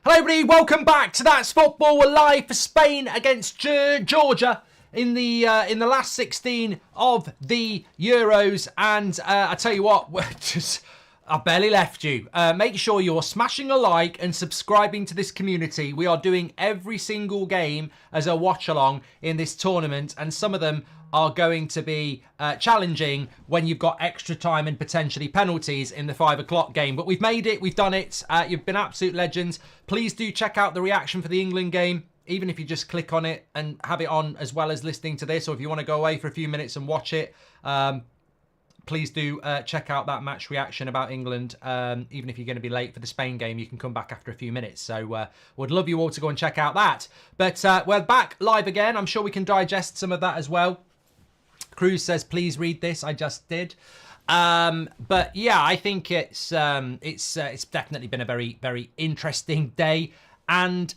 Hello everybody, welcome back to That's Football. We're live for Spain against Georgia in the last 16 of the Euros. And I tell you what, I barely left you. Make sure you're smashing a like and subscribing to this community. We are doing every single game as a watch-along in this tournament, and some of them are going to be challenging when you've got extra time and potentially penalties in the 5 o'clock game. But we've made it. We've done it. You've been absolute legends. Please do check out the reaction for the England game, even if you just click on it and have it on as well as listening to this, or if you want to go away for a few minutes and watch it. Please do check out that match reaction about England. Even if you're going to be late for the Spain game, you can come back after a few minutes. So would love you all to go and check out that. But we're back live again. I'm sure we can digest some of that as well. Cruz says, please read this. I just did. But yeah, I think it's definitely been a very, very interesting day. And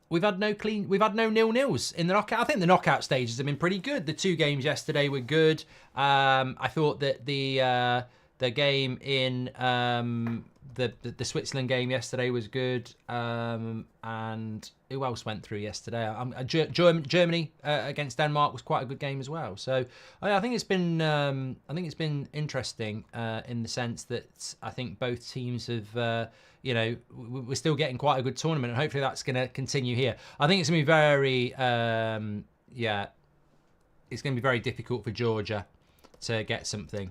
we've had no 0-0s in the knockout. I think the knockout stages have been pretty good. The 2 games yesterday were good. I thought that the game in the Switzerland game yesterday was good. And who else went through yesterday? Germany against Denmark was quite a good game as well. So I think it's been interesting in the sense that I think both teams have. We're still getting quite a good tournament, and hopefully that's going to continue here. I think it's going to be very, it's going to be very difficult for Georgia to get something.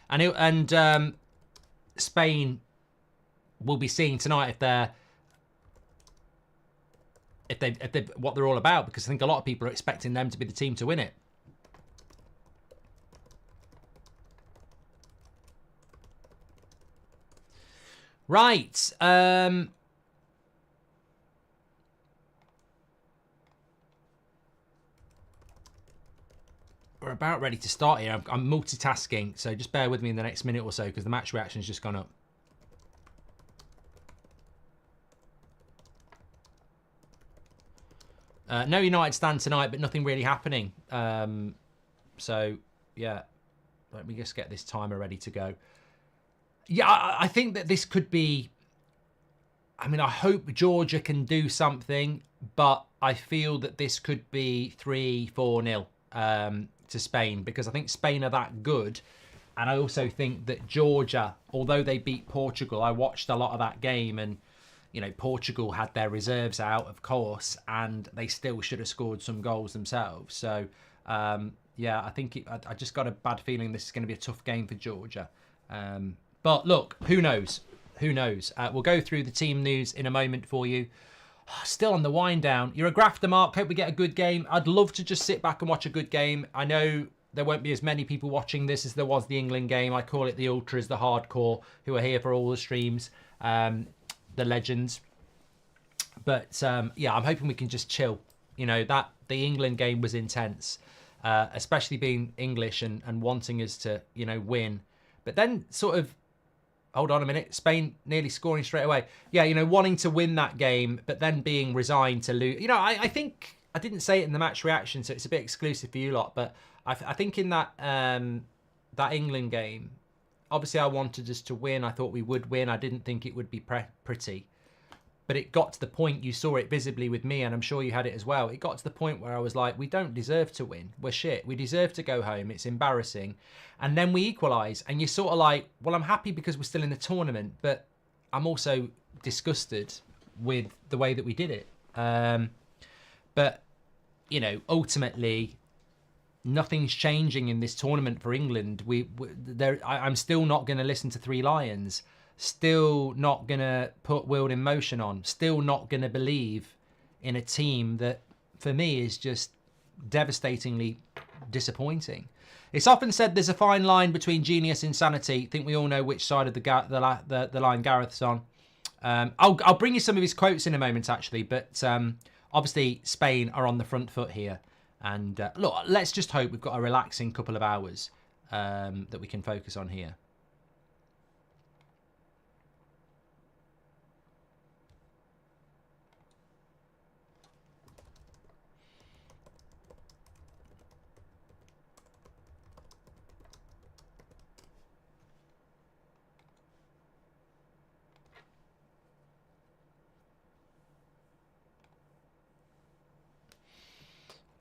And Spain will be seeing tonight if they what they're all about, because I think a lot of people are expecting them to be the team to win it. Right. We're about ready to start here. I'm multitasking, so just bear with me in the next minute or so, because the match reaction's just gone up. No United stand tonight, but nothing really happening. So, yeah. Let me just get this timer ready to go. Yeah, I think that this could be... I mean, I hope Georgia can do something, but I feel that this could be 3-4-0 to Spain, because I think Spain are that good. And I also think that Georgia, although they beat Portugal, I watched a lot of that game, and, you know, Portugal had their reserves out, of course, and they still should have scored some goals themselves. So, yeah, I think I just got a bad feeling this is going to be a tough game for Georgia. But look, who knows? Who knows? We'll go through the team news in a moment for you. Still on the wind down. You're a grafter, Mark. Hope we get a good game. I'd love to just sit back and watch a good game. I know there won't be as many people watching this as there was the England game. I call it the ultras, the hardcore, who are here for all the streams, the legends. But yeah, I'm hoping we can just chill. You know, that the England game was intense, especially being English and wanting us to, you know, win. But then sort of, hold on a minute, Spain nearly scoring straight away. Yeah, you know, wanting to win that game, but then being resigned to lose. You know, I think, I didn't say it in the match reaction, so it's a bit exclusive for you lot, but I think in that that England game, obviously I wanted us to win. I thought we would win. I didn't think it would be pretty. But it got to the point, you saw it visibly with me, and I'm sure you had it as well. It got to the point where I was like, we don't deserve to win. We're shit. We deserve to go home. It's embarrassing. And then we equalise. And you're sort of like, well, I'm happy because we're still in the tournament, but I'm also disgusted with the way that we did it. But, you know, ultimately, nothing's changing in this tournament for England. I'm still not going to listen to Three Lions. Still not going to put World in Motion on. Still not going to believe in a team that, for me, is just devastatingly disappointing. It's often said there's a fine line between genius and insanity. I think we all know which side of the line Gareth's on. I'll bring you some of his quotes in a moment, actually. But obviously, Spain are on the front foot here. And look, let's just hope we've got a relaxing couple of hours that we can focus on here.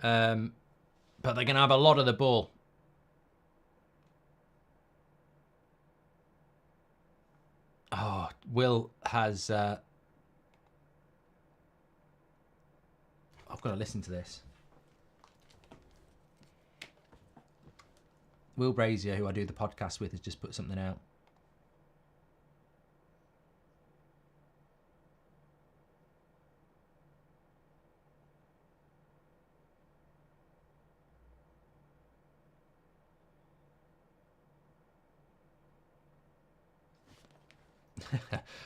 But they're going to have a lot of the ball. Oh, Will has... I've got to listen to this. Will Brazier, who I do the podcast with, has just put something out.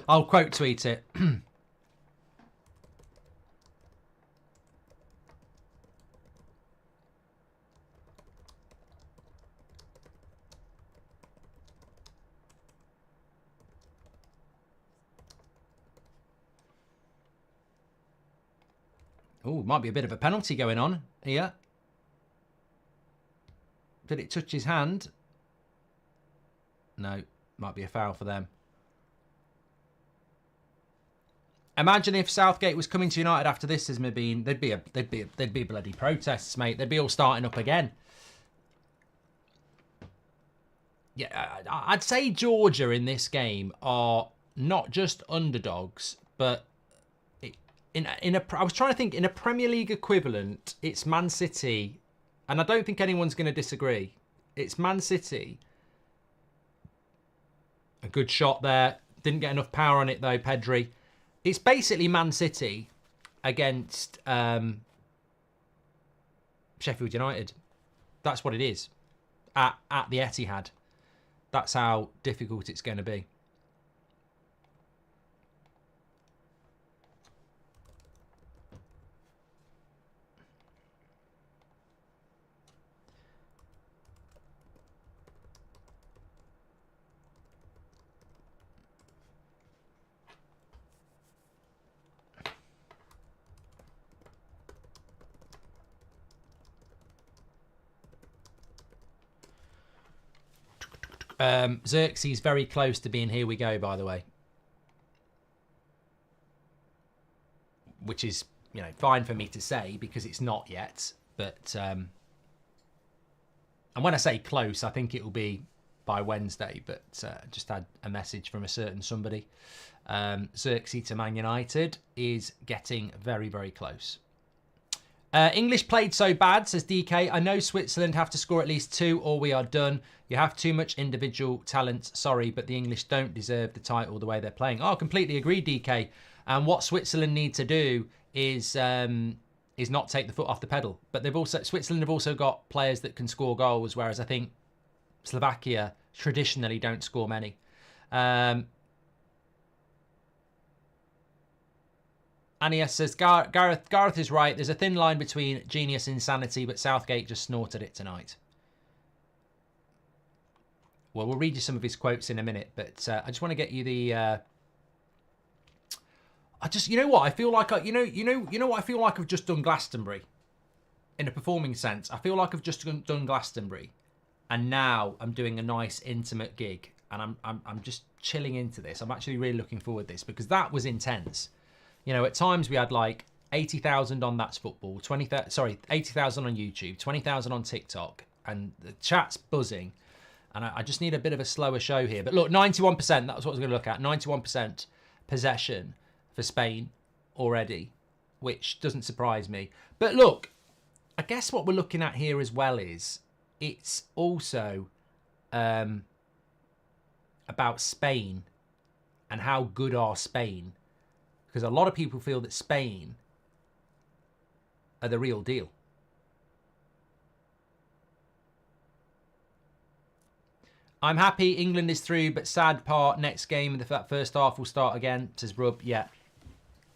I'll quote tweet it. Oh, might be a bit of a penalty going on here. Did it touch his hand? No, might be a foul for them. Imagine if Southgate was coming to United after this has been, there'd be bloody protests, mate. They'd be all starting up again. Yeah, I'd say Georgia in this game are not just underdogs, but I was trying to think in a Premier League equivalent, it's Man City, and I don't think anyone's going to disagree. It's Man City. A good shot there. Didn't get enough power on it though, Pedri. It's basically Man City against Sheffield United. That's what it is. At the Etihad. That's how difficult it's going to be. Xerxes very close to being here we go, by the way. Which is, fine for me to say because it's not yet. But, and when I say close, I think it will be by Wednesday. But just had a message from a certain somebody. Xerxes to Man United is getting very, very close. English played so bad, says DK. I know Switzerland have to score at least 2 or we are done. You have too much individual talent. Sorry, but the English don't deserve the title the way they're playing. Oh, completely agree, DK. And what Switzerland need to do is not take the foot off the pedal. But Switzerland have also got players that can score goals, whereas I think Slovakia traditionally don't score many. Anies says, Gareth is right. There's a thin line between genius and insanity, but Southgate just snorted it tonight. Well, we'll read you some of his quotes in a minute, but I just want to get you the... you know what? I feel like you know what I feel like I've just done Glastonbury, in a performing sense. I feel like I've just done Glastonbury, and now I'm doing a nice intimate gig, and I'm just chilling into this. I'm actually really looking forward to this because that was intense. At times we had like 80,000 on That's Football, 80,000 on YouTube, 20,000 on TikTok, and the chat's buzzing. And I just need a bit of a slower show here. But look, 91%, that's what I was going to look at. 91% possession for Spain already, which doesn't surprise me. But look, I guess what we're looking at here as well is it's also about Spain and how good are Spain. Because a lot of people feel that Spain are the real deal. I'm happy England is through, but sad part, next game, that first half will start again, says Rub. Yeah.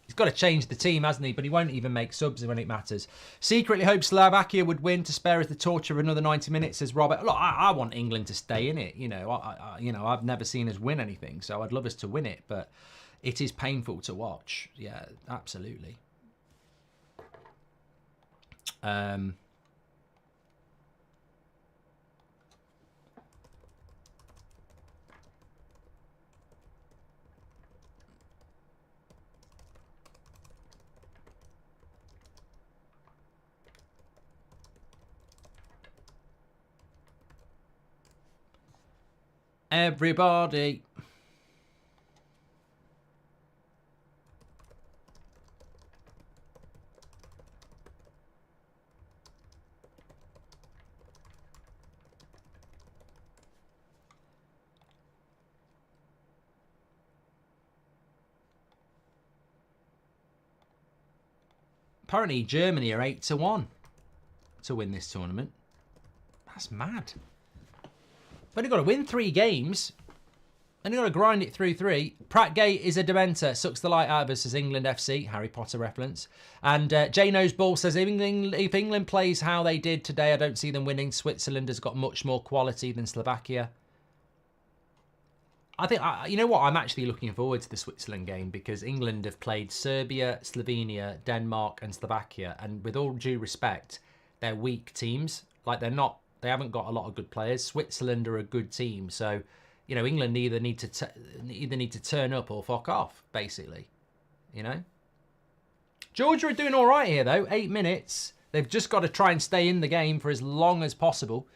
He's got to change the team, hasn't he? But he won't even make subs when it matters. Secretly hope Slovakia would win to spare us the torture of another 90 minutes, says Robert. Look, I want England to stay in it. I've never seen us win anything, so I'd love us to win it, but... It is painful to watch. Yeah, absolutely. everybody. Apparently Germany are 8-1 to win this tournament. That's mad. But you've got to win 3 games. And you've got to grind it through 3. Prattgate is a Dementor. Sucks the light out of us as England FC. Harry Potter reference. And J Nose Ball says, if England plays how they did today, I don't see them winning. Switzerland has got much more quality than Slovakia. I think, you know what, I'm actually looking forward to the Switzerland game because England have played Serbia, Slovenia, Denmark and Slovakia. And with all due respect, they're weak teams. Like, they haven't got a lot of good players. Switzerland are a good team. So, you know, England either need to turn up or fuck off, basically. You know? Georgia are doing all right here, though. 8 minutes. They've just got to try and stay in the game for as long as possible.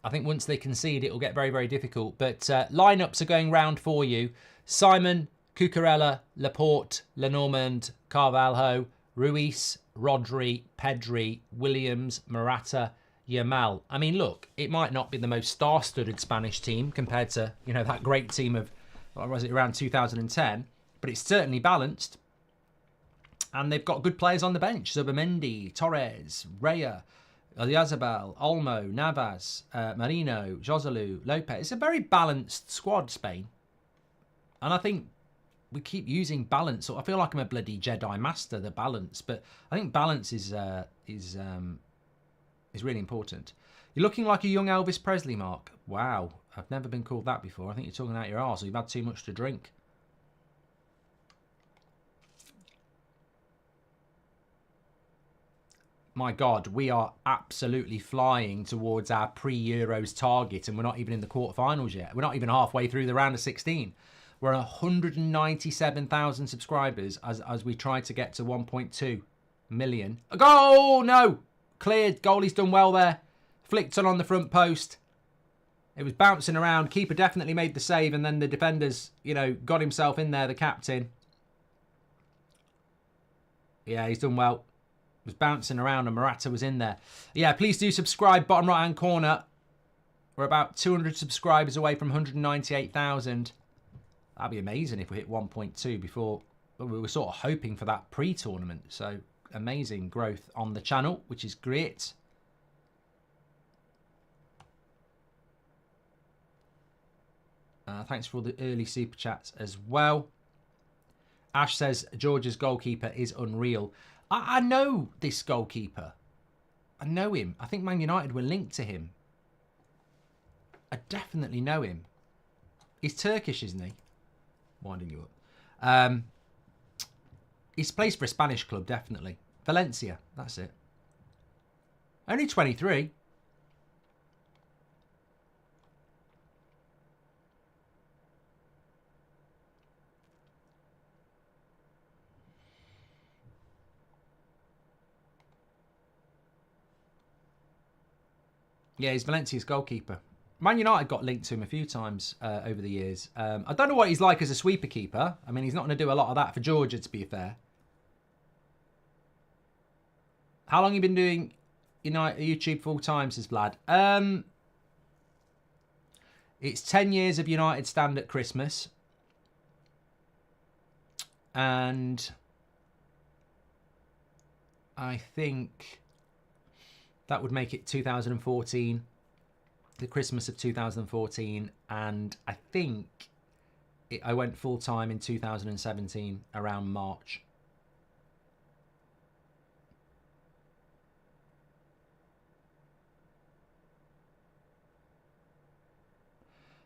I think once they concede, it will get very, very difficult. But lineups are going round for you. Simon, Cucurella, Laporte, Lenormand, Carvalho, Ruiz, Rodri, Pedri, Williams, Morata, Yamal. I mean, look, it might not be the most star-studded Spanish team compared to, you know, that great team of, what was it, around 2010. But it's certainly balanced. And they've got good players on the bench. Zubimendi, Torres, Raya, Oyarzabal, Olmo, Navas, Marino, Joselu, Lopez. It's a very balanced squad, Spain. And I think we keep using balance. So I feel like I'm a bloody Jedi Master, the balance. But I think balance is really important. You're looking like a young Elvis Presley, Mark. Wow, I've never been called that before. I think you're talking out your arse or you've had too much to drink. My God, we are absolutely flying towards our pre-Euros target and we're not even in the quarterfinals yet. We're not even halfway through the round of 16. We're at 197,000 subscribers as we try to get to 1.2 million. A goal! No! Cleared. Goalie's done well there. Flicked on the front post. It was bouncing around. Keeper definitely made the save and then the defenders, you know, got himself in there, the captain. Yeah, he's done well. Was bouncing around and Morata was in there. Yeah, please do subscribe. Bottom right hand corner. We're about 200 subscribers away from 198,000. That'd be amazing if we hit 1.2 before. We were sort of hoping for that pre-tournament. So amazing growth on the channel, which is great. Thanks for all the early super chats as well. Ash says Georgia's goalkeeper is unreal. I know this goalkeeper. I know him. I think Man United were linked to him. I definitely know him. He's Turkish, isn't he? Winding you up. He's plays for a Spanish club, definitely. Valencia, that's it. Only 23. Yeah, he's Valencia's goalkeeper. Man United got linked to him a few times over the years. I don't know what he's like as a sweeper keeper. I mean, he's not going to do a lot of that for Georgia, to be fair. How long have you been doing YouTube full time, says Vlad? It's 10 years of United stand at Christmas. And I think that would make it 2014, the Christmas of 2014. And I think I went full time in 2017 around March.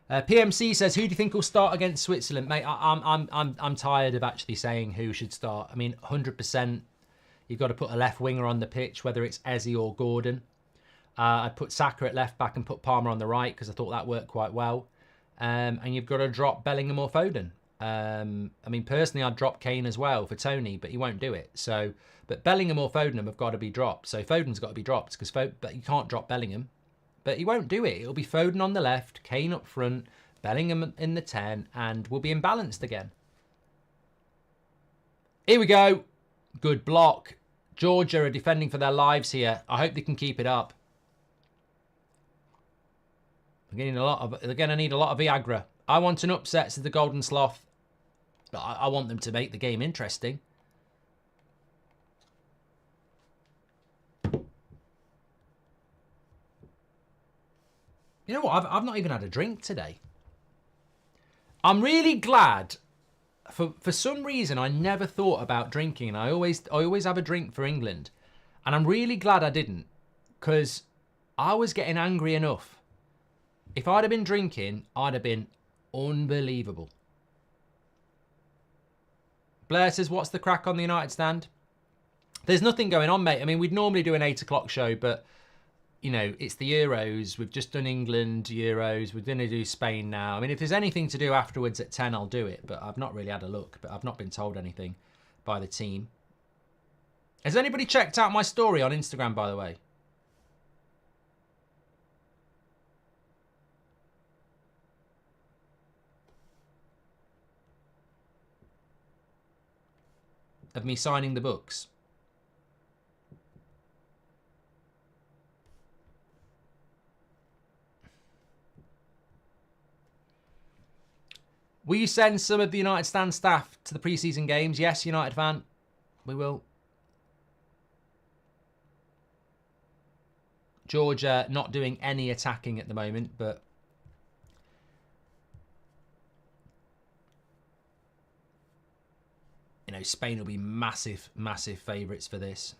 PMC says, "Who do you think will start against Switzerland, mate?" I'm tired of actually saying who should start. I mean, 100%. You've got to put a left winger on the pitch, whether it's Eze or Gordon. I'd put Saka at left back and put Palmer on the right because I thought that worked quite well. And you've got to drop Bellingham or Foden. I mean, personally, I'd drop Kane as well for Tony, but he won't do it. So, but Bellingham or Foden have got to be dropped. So Foden's got to be dropped but you can't drop Bellingham. But he won't do it. It'll be Foden on the left, Kane up front, Bellingham in the 10, and we'll be imbalanced again. Here we go. Good block. Georgia are defending for their lives here. I hope they can keep it up. They're going to need a lot of Viagra. I want an upset, says the Golden Sloth. I want them to make the game interesting. You know what? I've not even had a drink today. I'm really glad. For some reason, I never thought about drinking, and I always have a drink for England. And I'm really glad I didn't, because I was getting angry enough. If I'd have been drinking, I'd have been unbelievable. Blair says, what's the crack on the United stand? There's nothing going on, mate. I mean, we'd normally do an 8 o'clock show, but, you know, it's the Euros. We've just done England Euros. We're going to do Spain now. I mean, if there's anything to do afterwards at 10, I'll do it. But I've not really had a look. But I've not been told anything by the team. Has anybody checked out my story on Instagram, by the way? Of me signing the books. Will you send some of the United stand staff to the pre-season games? Yes, United fan. We will. Georgia not doing any attacking at the moment, but you know, Spain will be massive, massive favourites for this.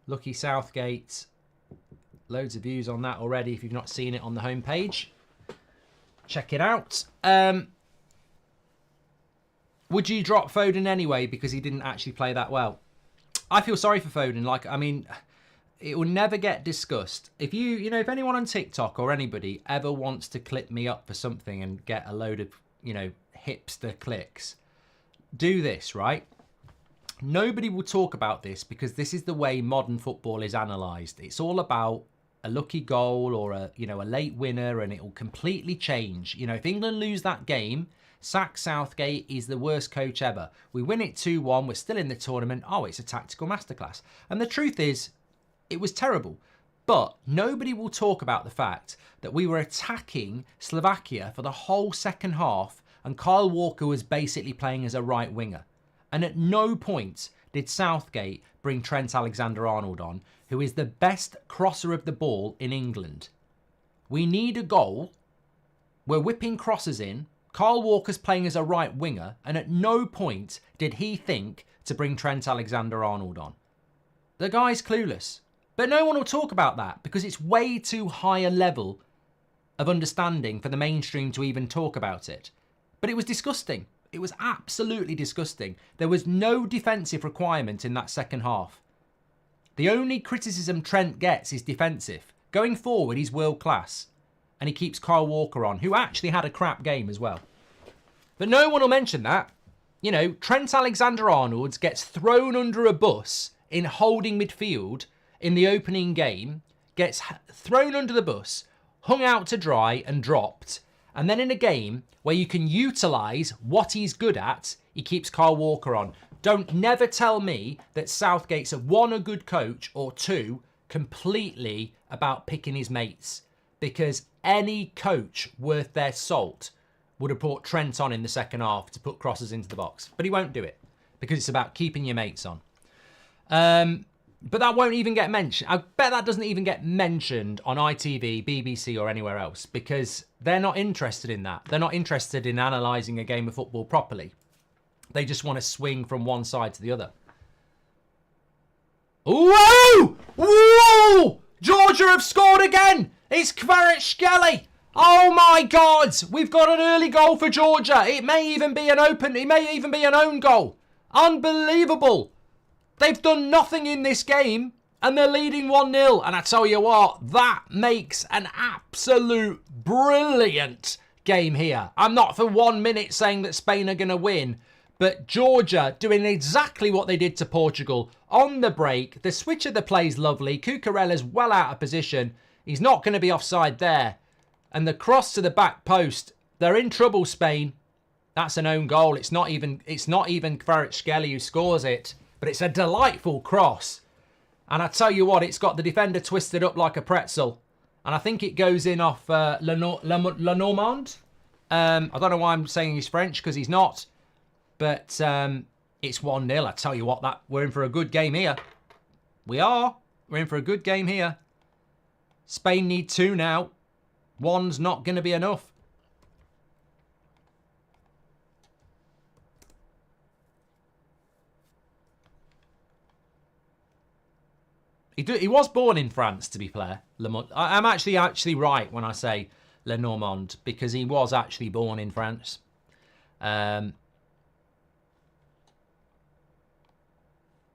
Lucky Southgate. Loads of views on that already. If you've not seen it on the homepage, check it out. Would you drop Foden anyway because he didn't actually play that well? I feel sorry for Foden. Like, I mean, it will never get discussed. If if anyone on TikTok or anybody ever wants to clip me up for something and get a load of, hipster clicks, do this, right? Nobody will talk about this because this is the way modern football is analysed. It's all about a lucky goal or a late winner, and it will completely change. If England lose that game, sack Southgate, is the worst coach ever. We win it 2-1, we're still in the tournament. Oh, it's a tactical masterclass. And the truth is, it was terrible. But nobody will talk about the fact that we were attacking Slovakia for the whole second half, and Kyle Walker was basically playing as a right winger. And at no point did Southgate bring Trent Alexander-Arnold on, who is the best crosser of the ball in England. We need a goal. We're whipping crosses in. Kyle Walker's playing as a right winger, and at no point did he think to bring Trent Alexander-Arnold on. The guy's clueless. But no one will talk about that because it's way too high a level of understanding for the mainstream to even talk about it. But it was disgusting. It was absolutely disgusting. There was no defensive requirement in that second half. The only criticism Trent gets is defensive. Going forward, he's world class. And he keeps Kyle Walker on, who actually had a crap game as well. But no one will mention that. Trent Alexander-Arnold gets thrown under a bus in holding midfield in the opening game, gets thrown under the bus, hung out to dry and dropped. And then in a game where you can utilise what he's good at, he keeps Kyle Walker on. Don't never tell me that Southgate's one, a good coach, or two, completely about picking his mates. Because any coach worth their salt would have brought Trent on in the second half to put crosses into the box. But he won't do it because it's about keeping your mates on. But that won't even get mentioned. I bet that doesn't even get mentioned on ITV, BBC or anywhere else because they're not interested in that. They're not interested in analysing a game of football properly. They just want to swing from one side to the other. Whoa! Whoa! Georgia have scored again! It's Kvaratskhelia! Oh my God! We've got an early goal for Georgia. It may even be an own goal. Unbelievable! They've done nothing in this game. And they're leading 1-0. And I tell you what, that makes an absolute brilliant game here. I'm not for 1 minute saying that Spain are going to win. But Georgia doing exactly what they did to Portugal. On the break, the switch of the play is lovely. Cucurella's well out of position. He's not going to be offside there. And the cross to the back post. They're in trouble, Spain. That's an own goal. It's not even Kvaratskhelia who scores it. But it's a delightful cross. And I tell you what, it's got the defender twisted up like a pretzel. And I think it goes in off Lenormand. I don't know why I'm saying he's French, because he's not. But it's 1-0. I tell you what, we're in for a good game here. We are. We're in for a good game here. Spain need 2 now. 1's not going to be enough. He was born in France, to be fair. I'm actually right when I say Lenormand, because he was actually born in France. But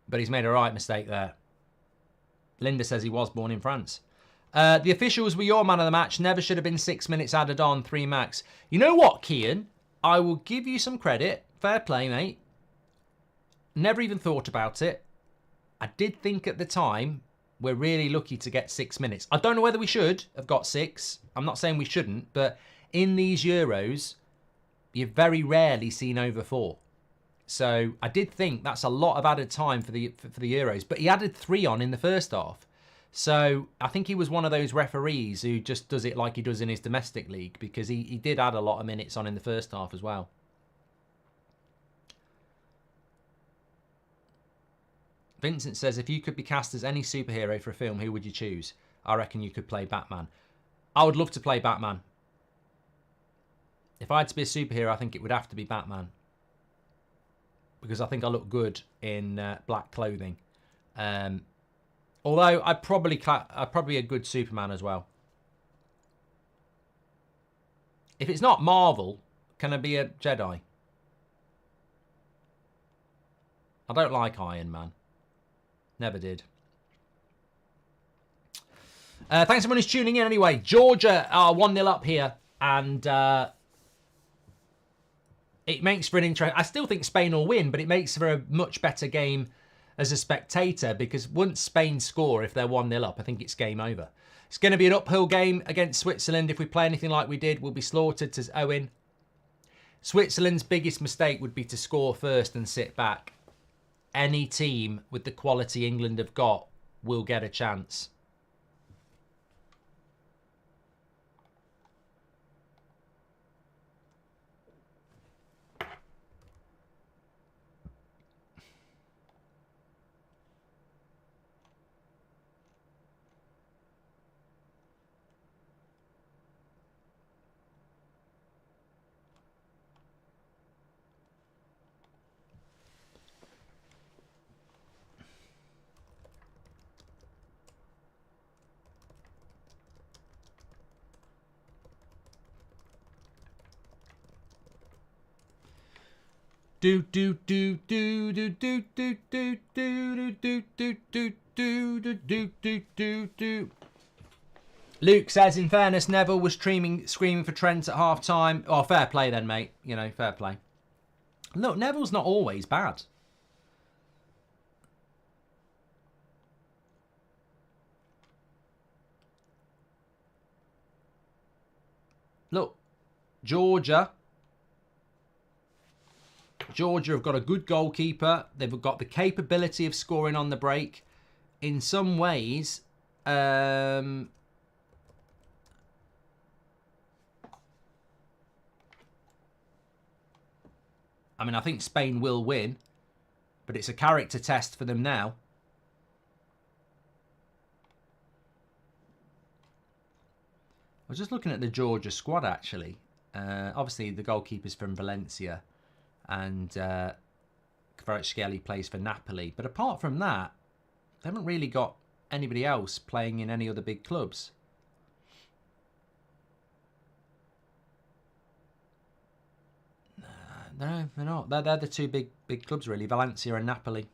he's made a right mistake there. Linda says he was born in France. The officials were your man of the match. Never should have been 6 minutes added on, 3 max. You know what, Kian? I will give you some credit. Fair play, mate. Never even thought about it. I did think at the time, we're really lucky to get 6 minutes. I don't know whether we should have got 6. I'm not saying we shouldn't, but in these Euros, you've very rarely seen over 4. So I did think that's a lot of added time for the Euros, but he added 3 on in the first half. So I think he was one of those referees who just does it like he does in his domestic league, because he did add a lot of minutes on in the first half as well. Vincent says, if you could be cast as any superhero for a film, who would you choose? I reckon you could play Batman. I would love to play Batman. If I had to be a superhero, I think it would have to be Batman. Because I think I look good in black clothing. Although I'd probably be a good Superman as well. If it's not Marvel, can I be a Jedi? I don't like Iron Man. Never did. Thanks everyone who's tuning in anyway. Georgia are 1-0 up here. And it makes for an interest. I still think Spain will win, but it makes for a much better game as a spectator, because once Spain score, if they're 1-0 up, I think it's game over. It's going to be an uphill game against Switzerland. If we play anything like we did, we'll be slaughtered to Owen. Switzerland's biggest mistake would be to score first and sit back. Any team with the quality England have got will get a chance. Do do do do do do do do do do do do do do do do do. Luke says, in fairness, Neville was screaming for Trent at half time. Oh, fair play then, mate. You know, fair play. Look, Neville's not always bad. Look, Georgia have got a good goalkeeper. They've got the capability of scoring on the break. In some ways, I mean, I think Spain will win, but it's a character test for them now. I was just looking at the Georgia squad, actually. Obviously, the goalkeeper's from Valencia. And Kvaratskhelia plays for Napoli. But apart from that, they haven't really got anybody else playing in any other big clubs. No, they're not. They're the two big clubs, really. Valencia and Napoli.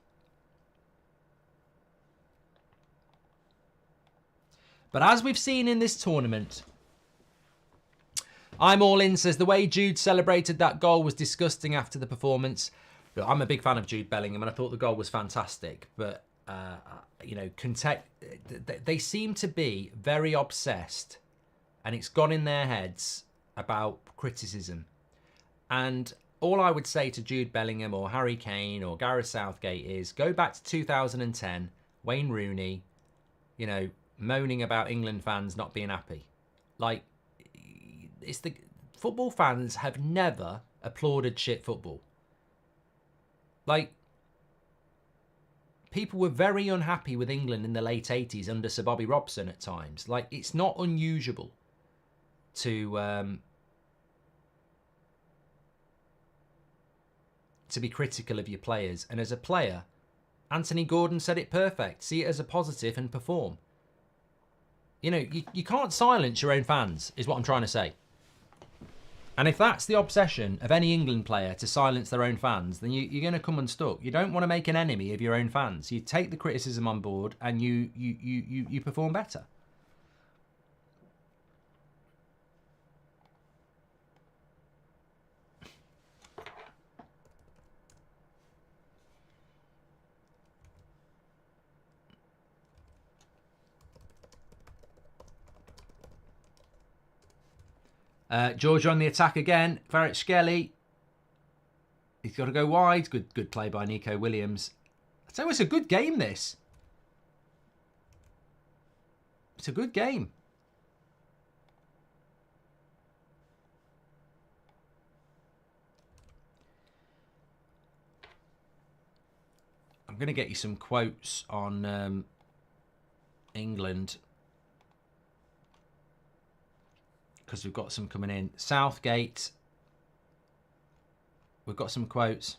But as we've seen in this tournament, I'm all in, says the way Jude celebrated that goal was disgusting after the performance. Look, I'm a big fan of Jude Bellingham and I thought the goal was fantastic. But, you know, they seem to be very obsessed and it's gone in their heads about criticism. And all I would say to Jude Bellingham or Harry Kane or Gareth Southgate is go back to 2010, Wayne Rooney, you know, moaning about England fans not being happy. Like, it's the football fans have never applauded shit football. Like, people were very unhappy with England in the late 80s under Sir Bobby Robson at times. Like, it's not unusual to be critical of your players. And as a player, Anthony Gordon said it perfect. See it as a positive and perform. You know, you can't silence your own fans, is what I'm trying to say. And if that's the obsession of any England player, to silence their own fans, then you're going to come unstuck. You don't want to make an enemy of your own fans. You take the criticism on board and you perform better. Georgia on the attack again. Kvaratskhelia. He's got to go wide. Good play by Nico Williams. I tell you, it's a good game, this. It's a good game. I'm going to get you some quotes on England, because we've got some coming in. Southgate. We've got some quotes.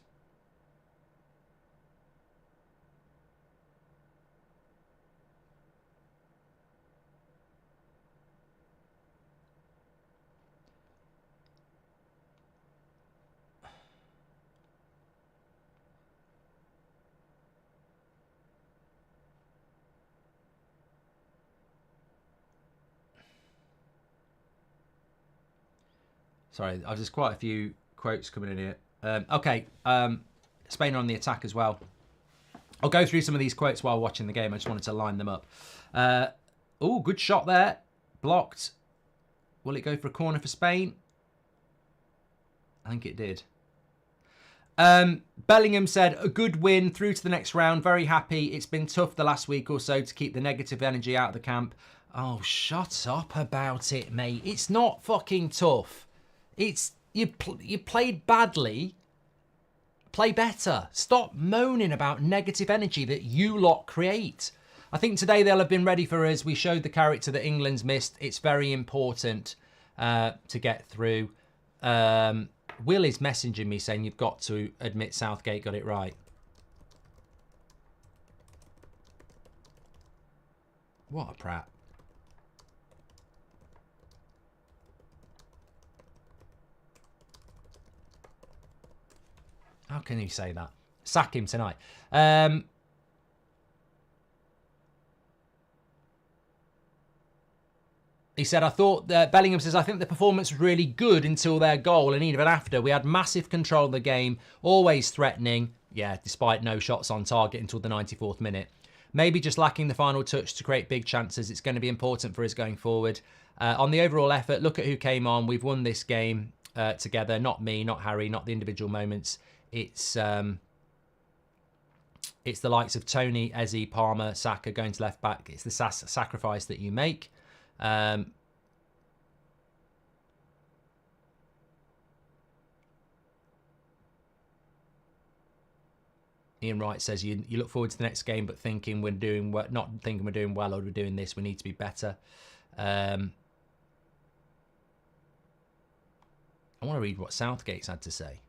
Sorry, there's quite a few quotes coming in here. Okay, Spain on the attack as well. I'll go through some of these quotes while watching the game. I just wanted to line them up. Oh, good shot there. Blocked. Will it go for a corner for Spain? I think it did. Bellingham said, a good win through to the next round. Very happy. It's been tough the last week or so to keep the negative energy out of the camp. Oh, shut up about it, mate. It's not fucking tough. It's you played badly. Play better. Stop moaning about negative energy that you lot create. I think today they'll have been ready for us. We showed the character that England's missed. It's very important to get through. Will is messaging me saying you've got to admit Southgate got it right. What a prat. How can you say that? Sack him tonight. He said, I thought, Bellingham says, I think the performance was really good until their goal and even after. We had massive control of the game, always threatening. Yeah, despite no shots on target until the 94th minute. Maybe just lacking the final touch to create big chances. It's going to be important for us going forward. On the overall effort, look at who came on. We've won this game together. Not me, not Harry, not the individual moments. It's the likes of Tony, Eze, Palmer, Saka going to left back. It's the sacrifice that you make. Ian Wright says you look forward to the next game, but thinking we're doing well, not thinking we're doing well or we're doing this. We need to be better. I want to read what Southgate's had to say.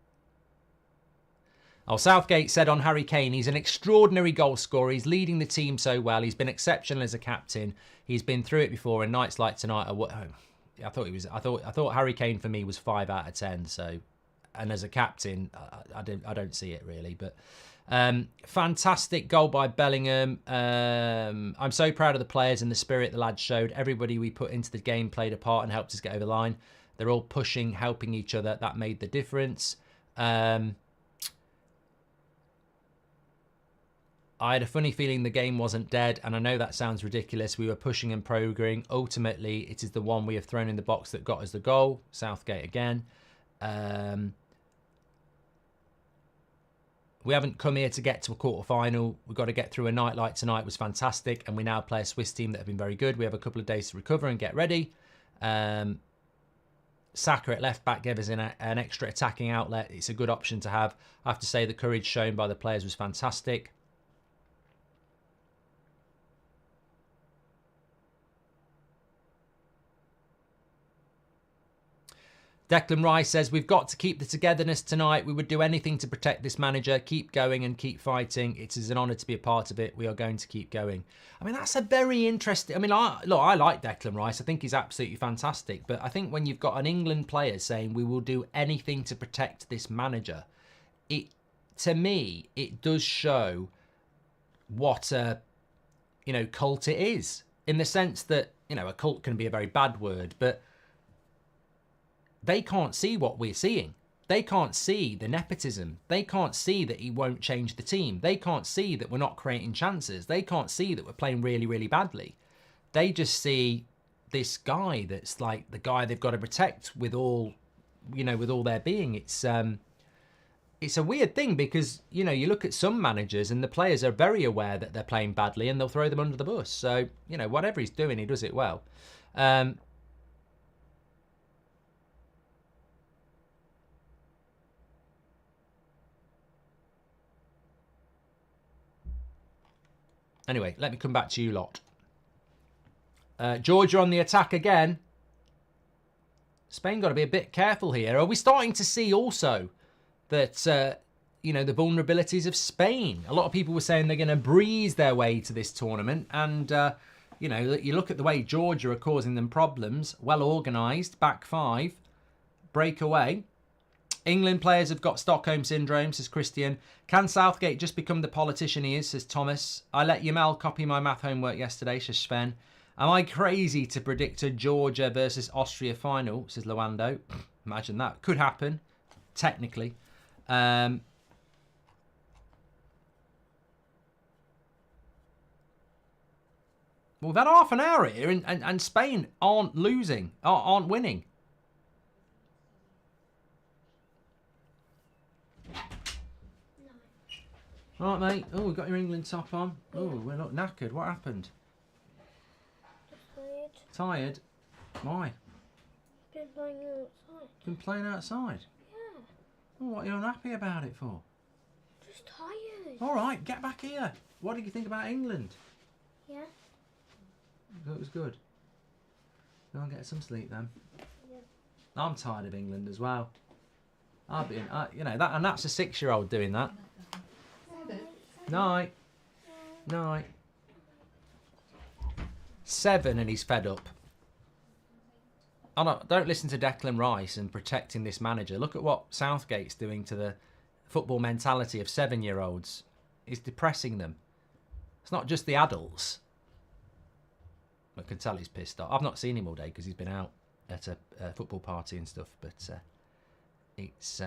Oh, Southgate said on Harry Kane, he's an extraordinary goal scorer. He's leading the team so well. He's been exceptional as a captain. He's been through it before. And nights like tonight, I thought Harry Kane for me was 5 out of 10. So, and as a captain, I don't see it really. But Fantastic goal by Bellingham. I'm so proud of the players and the spirit the lads showed. Everybody we put into the game played a part and helped us get over the line. They're all pushing, helping each other. That made the difference. I had a funny feeling the game wasn't dead, and I know that sounds ridiculous. We were pushing and progressing. Ultimately, it is the one we have thrown in the box that got us the goal. Southgate again. We haven't come here to get to a quarter-final. We've got to get through a night like tonight was fantastic, and we now play a Swiss team that have been very good. We have a couple of days to recover and get ready. Saka at left-back gave us an extra attacking outlet. It's a good option to have. I have to say the courage shown by the players was fantastic. Declan Rice says, we've got to keep the togetherness tonight. We would do anything to protect this manager. Keep going and keep fighting. It is an honour to be a part of it. We are going to keep going. I mean, that's a very interesting... I mean, I like Declan Rice. I think he's absolutely fantastic. But I think when you've got an England player saying we will do anything to protect this manager, to me, it does show what a, cult it is. In the sense that, a cult can be a very bad word, but... they can't see what we're seeing. They can't see the nepotism. They can't see that he won't change the team. They can't see that we're not creating chances. They can't see that we're playing really, really badly. They just see this guy that's like the guy they've got to protect with all, with all their being. It's a weird thing because, you look at some managers and the players are very aware that they're playing badly and they'll throw them under the bus. So, whatever he's doing, he does it well. Anyway, let me come back to you lot. Georgia on the attack again. Spain got to be a bit careful here. Are we starting to see also that, the vulnerabilities of Spain? A lot of people were saying they're going to breeze their way to this tournament. And, you look at the way Georgia are causing them problems. Well organised, back five, breakaway. England players have got Stockholm Syndrome, says Christian. Can Southgate just become the politician he is, says Thomas. I let Yamal copy my math homework yesterday, says Sven. Am I crazy to predict a Georgia versus Austria final, says Lewando. Imagine that. Could happen, technically. Well, we've had half an hour here and Spain aren't losing, aren't winning. All right, mate. Oh, we've got your England top on. Oh, we're not knackered. What happened? Tired? Why? Been playing outside. Been playing outside? Yeah. Oh, what are you unhappy about it for? Just tired. All right, get back here. What did you think about England? Yeah. It was good. Go and get some sleep then. Yeah. I'm tired of England as well. I've been, that, and that's a 6-year-old doing that. Night. Night. 7 and he's fed up. Don't listen to Declan Rice and protecting this manager. Look at what Southgate's doing to the football mentality of 7-year-olds. He's depressing them. It's not just the adults. I can tell he's pissed off. I've not seen him all day because he's been out at a football party and stuff. But it's...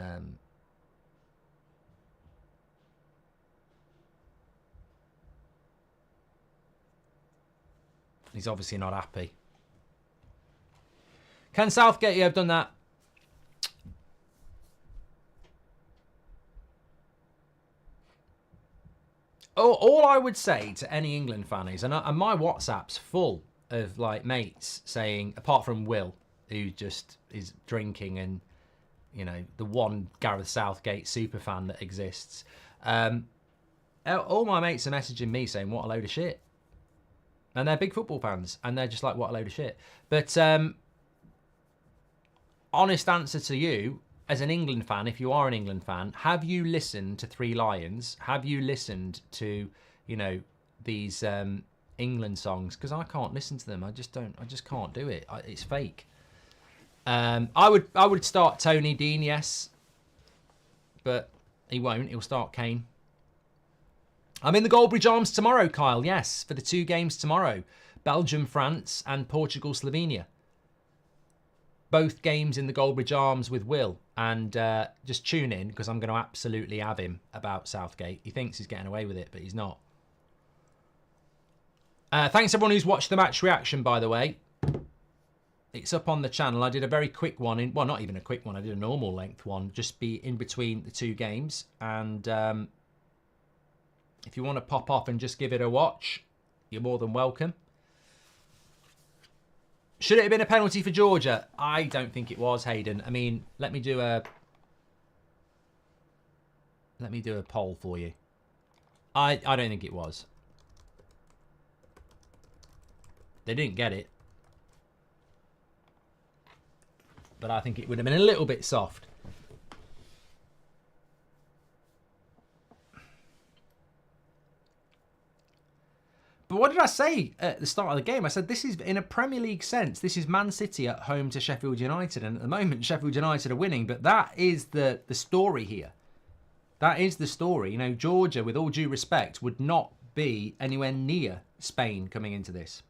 He's obviously not happy. Can Southgate have done that? All I would say to any England fan is, and my WhatsApp's full of like mates saying, apart from Will, who just is drinking and, the one Gareth Southgate superfan that exists. All my mates are messaging me saying, what a load of shit. And they're big football fans, and they're just like, what a load of shit. But honest answer to you, as an England fan, if you are an England fan, have you listened to Three Lions? Have you listened to, these England songs? Because I can't listen to them. I just can't do it. It's fake. I would start Tony Dean, yes. But he won't. He'll start Kane. I'm in the Goldbridge Arms tomorrow, Kyle. Yes, for the 2 games tomorrow. Belgium, France, and Portugal, Slovenia. Both games in the Goldbridge Arms with Will. And just tune in, because I'm going to absolutely have him about Southgate. He thinks he's getting away with it, but he's not. Thanks everyone who's watched the match reaction, by the way. It's up on the channel. I did a very quick one. Well, not even a quick one. I did a normal length one. Just be in between the 2 games. And if you want to pop off and just give it a watch, you're more than welcome. Should it have been a penalty for Georgia? I don't think it was, Hayden. I mean, let me do a poll for you. I don't think it was. They didn't get it. But I think it would have been a little bit soft. But what did I say at the start of the game? I said this is, in a Premier League sense, this is Man City at home to Sheffield United. And at the moment, Sheffield United are winning. But that is the story here. That is the story. You know, Georgia, with all due respect, would not be anywhere near Spain coming into this.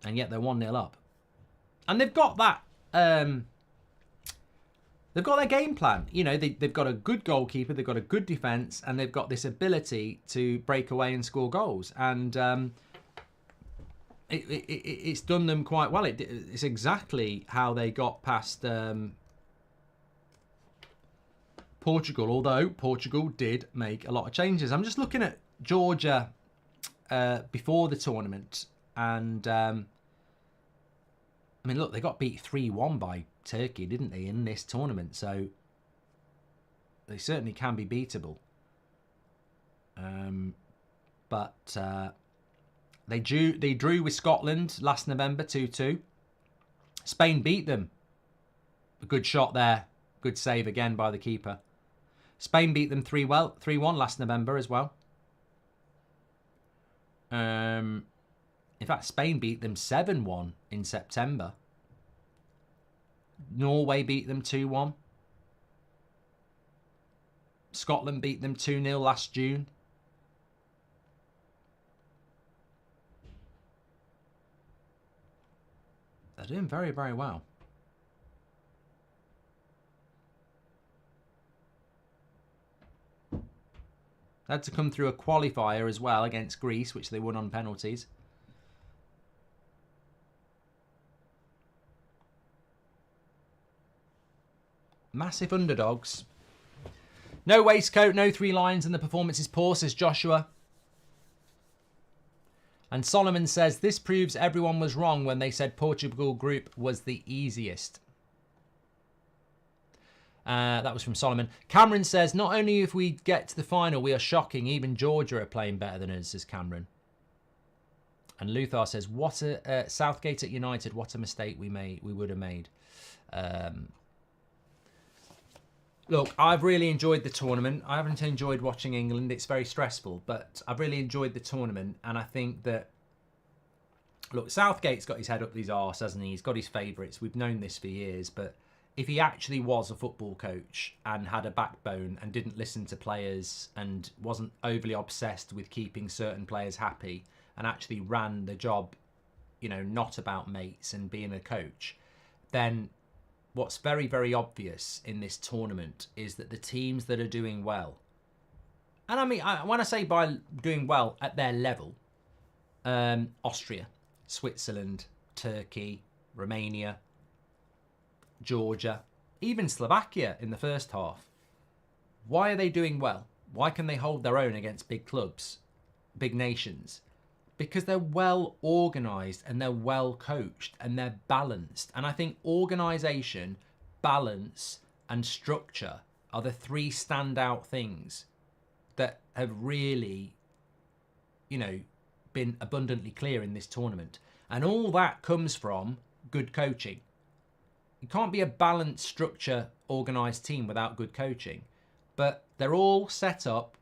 And yet they're 1-0 up. And they've got that... they've got their game plan. You know, they've got a good goalkeeper, they've got a good defence, and they've got this ability to break away and score goals. And it's done them quite well. It's exactly how they got past Portugal, although Portugal did make a lot of changes. I'm just looking at Georgia before the tournament. And, I mean, look, they got beat 3-1 by Turkey, didn't they, in this tournament? So they certainly can be beatable. But they drew with Scotland last November 2-2. Spain beat them. A good shot there. Good save again by the keeper. Spain beat them 3-1 last November as well. In fact, Spain beat them 7-1 in September. Norway beat them 2-1. Scotland beat them 2-0 last June. They're doing very, very well. They had to come through a qualifier as well against Greece, which they won on penalties. Massive underdogs. No waistcoat, no 3 lines, and the performance is poor, says Joshua. And Solomon says, this proves everyone was wrong when they said Portugal group was the easiest. That was from Solomon. Cameron says, not only if we get to the final, we are shocking. Even Georgia are playing better than us, says Cameron. And Luthar says, what a Southgate at United, what a mistake we would have made. Look, I've really enjoyed the tournament. I haven't enjoyed watching England. It's very stressful, but I've really enjoyed the tournament. And I think that, look, Southgate's got his head up his arse, hasn't he? He's got his favourites. We've known this for years. But if he actually was a football coach and had a backbone and didn't listen to players and wasn't overly obsessed with keeping certain players happy and actually ran the job, you know, not about mates and being a coach, then what's very, very obvious in this tournament is that the teams that are doing well, and I mean, when I say by doing well at their level, Austria, Switzerland, Turkey, Romania, Georgia, even Slovakia in the first half, why are they doing well? Why can they hold their own against big clubs, big nations? Because they're well organised and they're well coached and they're balanced. And I think organisation, balance and structure are the 3 standout things that have really, you know, been abundantly clear in this tournament. And all that comes from good coaching. You can't be a balanced, structure, organised team without good coaching. But they're all set up.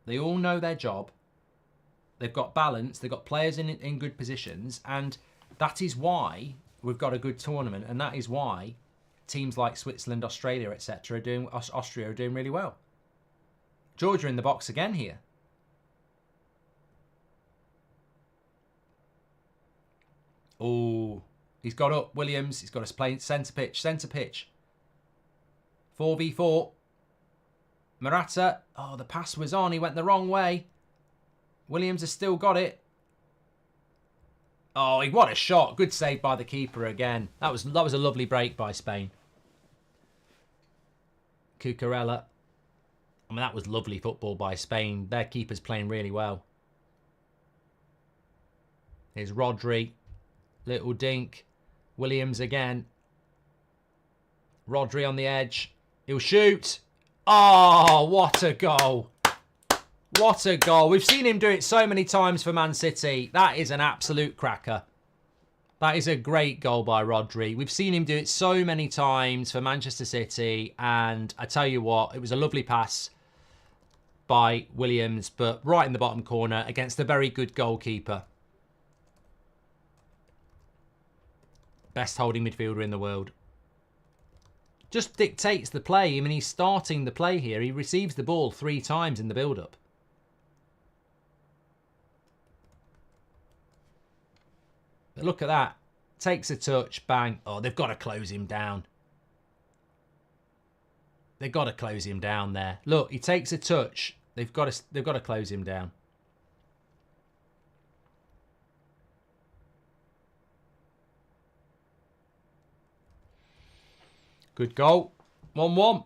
They all know their job. They've got balance. They've got players in good positions. And that is why we've got a good tournament. And that is why teams like Switzerland, Australia, etc. Austria are doing really well. Georgia in the box again here. Oh, he's got up. Williams, he's got us playing centre pitch. 4v4. Morata. Oh, the pass was on. He went the wrong way. Williams has still got it. Oh, what a shot. Good save by the keeper again. That was a lovely break by Spain. Cucurella. I mean, that was lovely football by Spain. Their keeper's playing really well. Here's Rodri. Little dink. Williams again. Rodri on the edge. He'll shoot. Oh, what a goal. What a goal. We've seen him do it so many times for Man City. That is an absolute cracker. That is a great goal by Rodri. We've seen him do it so many times for Manchester City. And I tell you what, it was a lovely pass by Williams, but right in the bottom corner against a very good goalkeeper. Best holding midfielder in the world. Just dictates the play. I mean, he's starting the play here. He receives the ball 3 times in the build-up. But look at that. Takes a touch, bang. Oh, they've got to close him down. They've got to close him down there. Look, he takes a touch. They've got to close him down. Good goal. 1-1.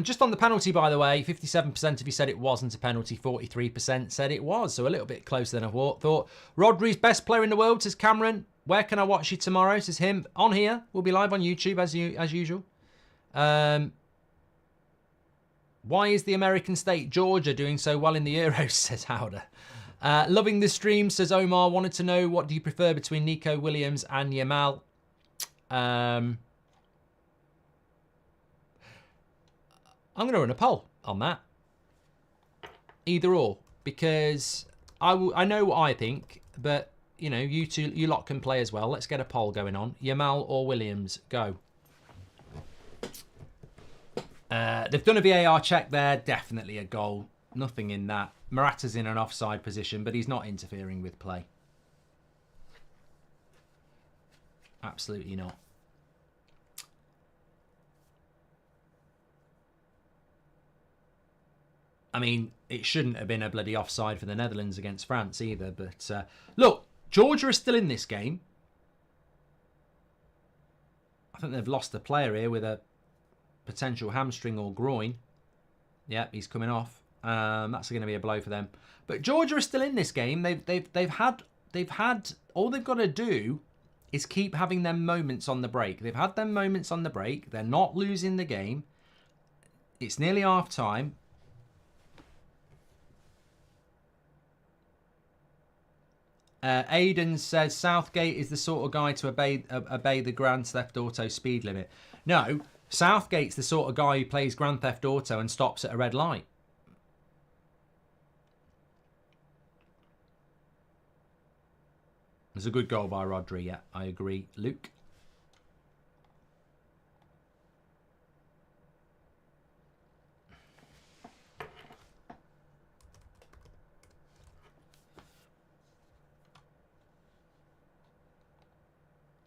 Just on the penalty, by the way, 57% of you said it wasn't a penalty, 43% said it was, so a little bit closer than I thought. Rodri's best player in the world, says Cameron. Where can I watch you tomorrow, says him. On here. We'll be live on YouTube as usual. Why is the American state Georgia doing so well in the Euros, says Howder. Loving the stream, says Omar. Wanted to know, what do you prefer between Nico Williams and Yamal? I'm going to run a poll on that. Either or. Because I know what I think, but, you know, you lot can play as well. Let's get a poll going on. Yamal or Williams? Go. They've done a VAR check there. Definitely a goal. Nothing in that. Morata's in an offside position, but he's not interfering with play. Absolutely not. I mean, it shouldn't have been a bloody offside for the Netherlands against France either. But look, Georgia is still in this game. I think they've lost a player here with a potential hamstring or groin. Yep, he's coming off. That's going to be a blow for them. But Georgia is still in this game. They've had all they've got to do is keep having them moments on the break. They've had them moments on the break. They're not losing the game. It's nearly half time. Aiden says Southgate is the sort of guy to obey the Grand Theft Auto speed limit. No, Southgate's the sort of guy who plays Grand Theft Auto and stops at a red light. It's a good goal by Rodri, yeah, I agree. Luke?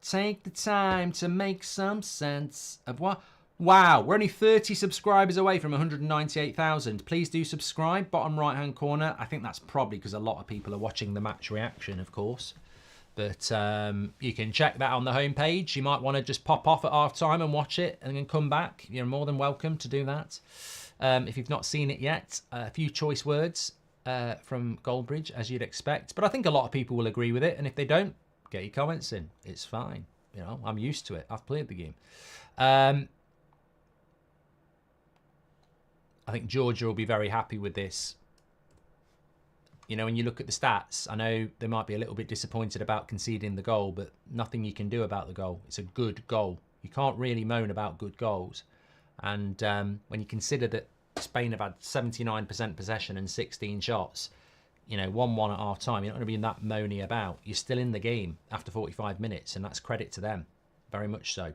Take the time to make some sense of what... Wow, we're only 30 subscribers away from 198,000. Please do subscribe, bottom right-hand corner. I think that's probably because a lot of people are watching the match reaction, of course. But you can check that on the homepage. You might want to just pop off at half-time and watch it and then come back. You're more than welcome to do that. If you've not seen it yet, a few choice words from Goldbridge, as you'd expect. But I think a lot of people will agree with it. And if they don't, get your comments in. It's fine. You know, I'm used to it. I've played the game. I think Georgia will be very happy with this. You know, when you look at the stats, I know they might be a little bit disappointed about conceding the goal, but nothing you can do about the goal. It's a good goal. You can't really moan about good goals. And when you consider that Spain have had 79% possession and 16 shots, you know, 1-1 at half time. You're not going to be in that moany about. You're still in the game after 45 minutes, and that's credit to them. Very much so.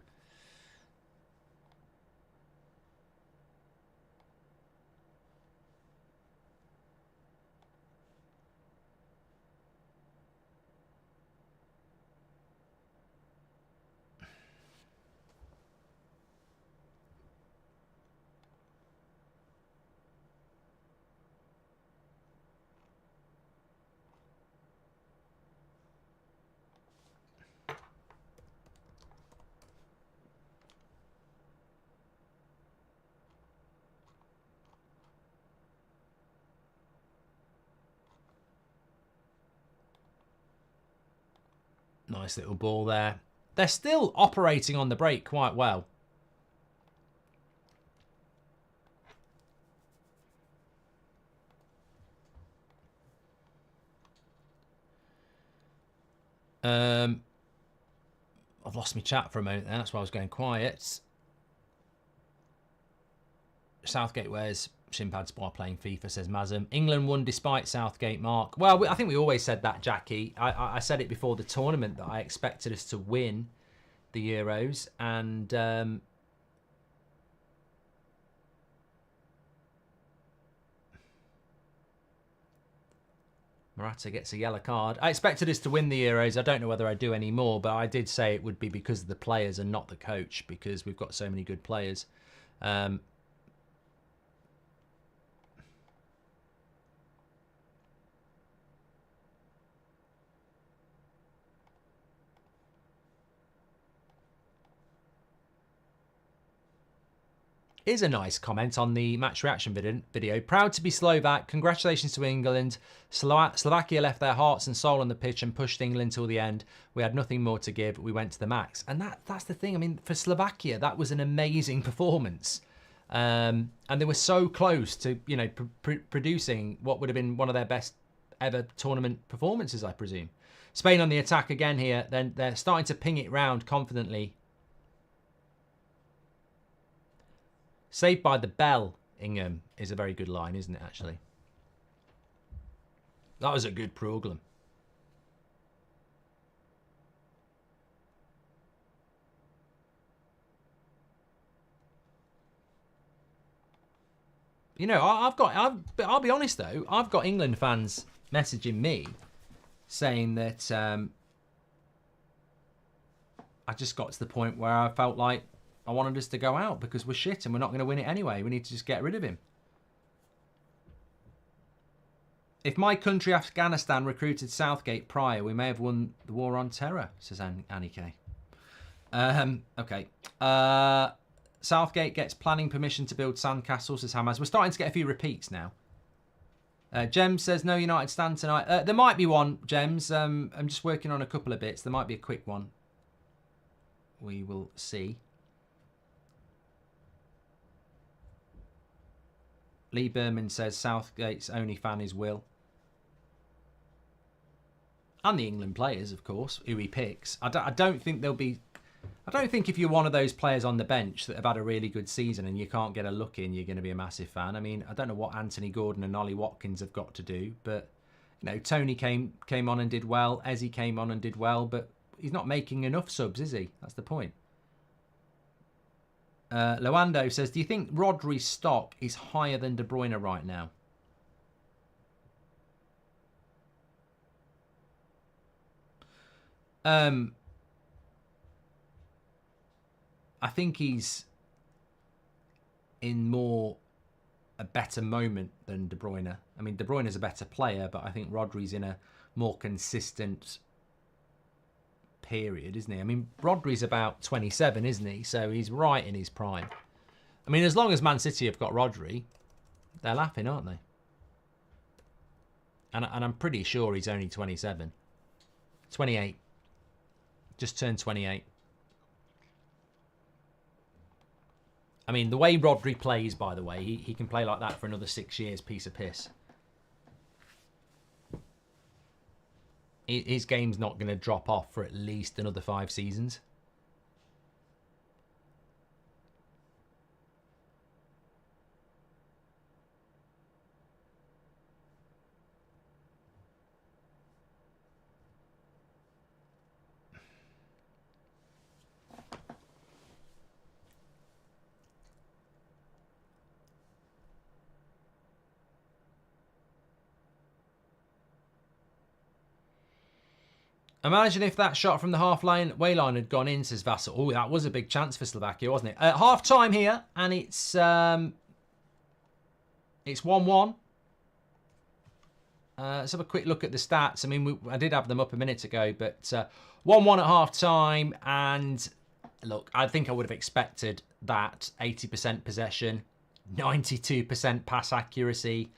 Nice little ball there. They're still operating on the break quite well. I've lost my chat for a moment there. That's why I was going quiet. Southgate wears shin pads while playing FIFA, says Mazem. England won despite Southgate, Mark. Well, I think we always said that, Jackie. I said it before the tournament that I expected us to win the Euros. And Morata gets a yellow card. I expected us to win the Euros. I don't know whether I do anymore, but I did say it would be because of the players and not the coach, because we've got so many good players. Is a nice comment on the match reaction video. Proud to be Slovak. Congratulations to England. Slovakia left their hearts and soul on the pitch and pushed England till the end. We had nothing more to give. We went to the max. And that's the thing. I mean, for Slovakia, that was an amazing performance. And they were so close to, you know, producing what would have been one of their best ever tournament performances, I presume. Spain on the attack again here. Then they're starting to ping it round confidently. Saved by the bell, Ingham, is a very good line, isn't it, actually? That was a good program. You know, I'll be honest, though. I've got England fans messaging me saying that I just got to the point where I felt like I wanted us to go out because we're shit and we're not going to win it anyway. We need to just get rid of him. If my country, Afghanistan, recruited Southgate prior, we may have won the war on terror, says Annie K. Okay. Southgate gets planning permission to build sandcastles, says Hamas. We're starting to get a few repeats now. Gems says, no United stand tonight. There might be one, Gems. I'm just working on a couple of bits. There might be a quick one. We will see. Lee Berman says Southgate's only fan is Will. And the England players, of course, who he picks. I don't think there'll be... I don't think if you're one of those players on the bench that have had a really good season and you can't get a look in, you're going to be a massive fan. I mean, I don't know what Anthony Gordon and Ollie Watkins have got to do, but, you know, Tony came on and did well. Ezzy came on and did well, but he's not making enough subs, is he? That's the point. Loando says, do you think Rodri's stock is higher than De Bruyne right now? I think he's in a better moment than De Bruyne. I mean, De Bruyne is a better player, but I think Rodri's in a more consistent period, isn't he? I mean, Rodri's about 27, isn't he? So he's right in his prime. I mean, as long as Man City have got Rodri, they're laughing, aren't they? And I'm pretty sure he's only 27. 28. Just turned 28. I mean, the way Rodri plays, by the way, he can play like that for another 6 years, piece of piss. His game's not going to drop off for at least another 5 seasons. Imagine if that shot from the halfway line had gone in, says Vassal. Oh, that was a big chance for Slovakia, wasn't it? At half time here, and it's 1-1. Let's have a quick look at the stats. I mean, I did have them up a minute ago, but 1-1 at half time. And look, I think I would have expected that 80% possession, 92% pass accuracy,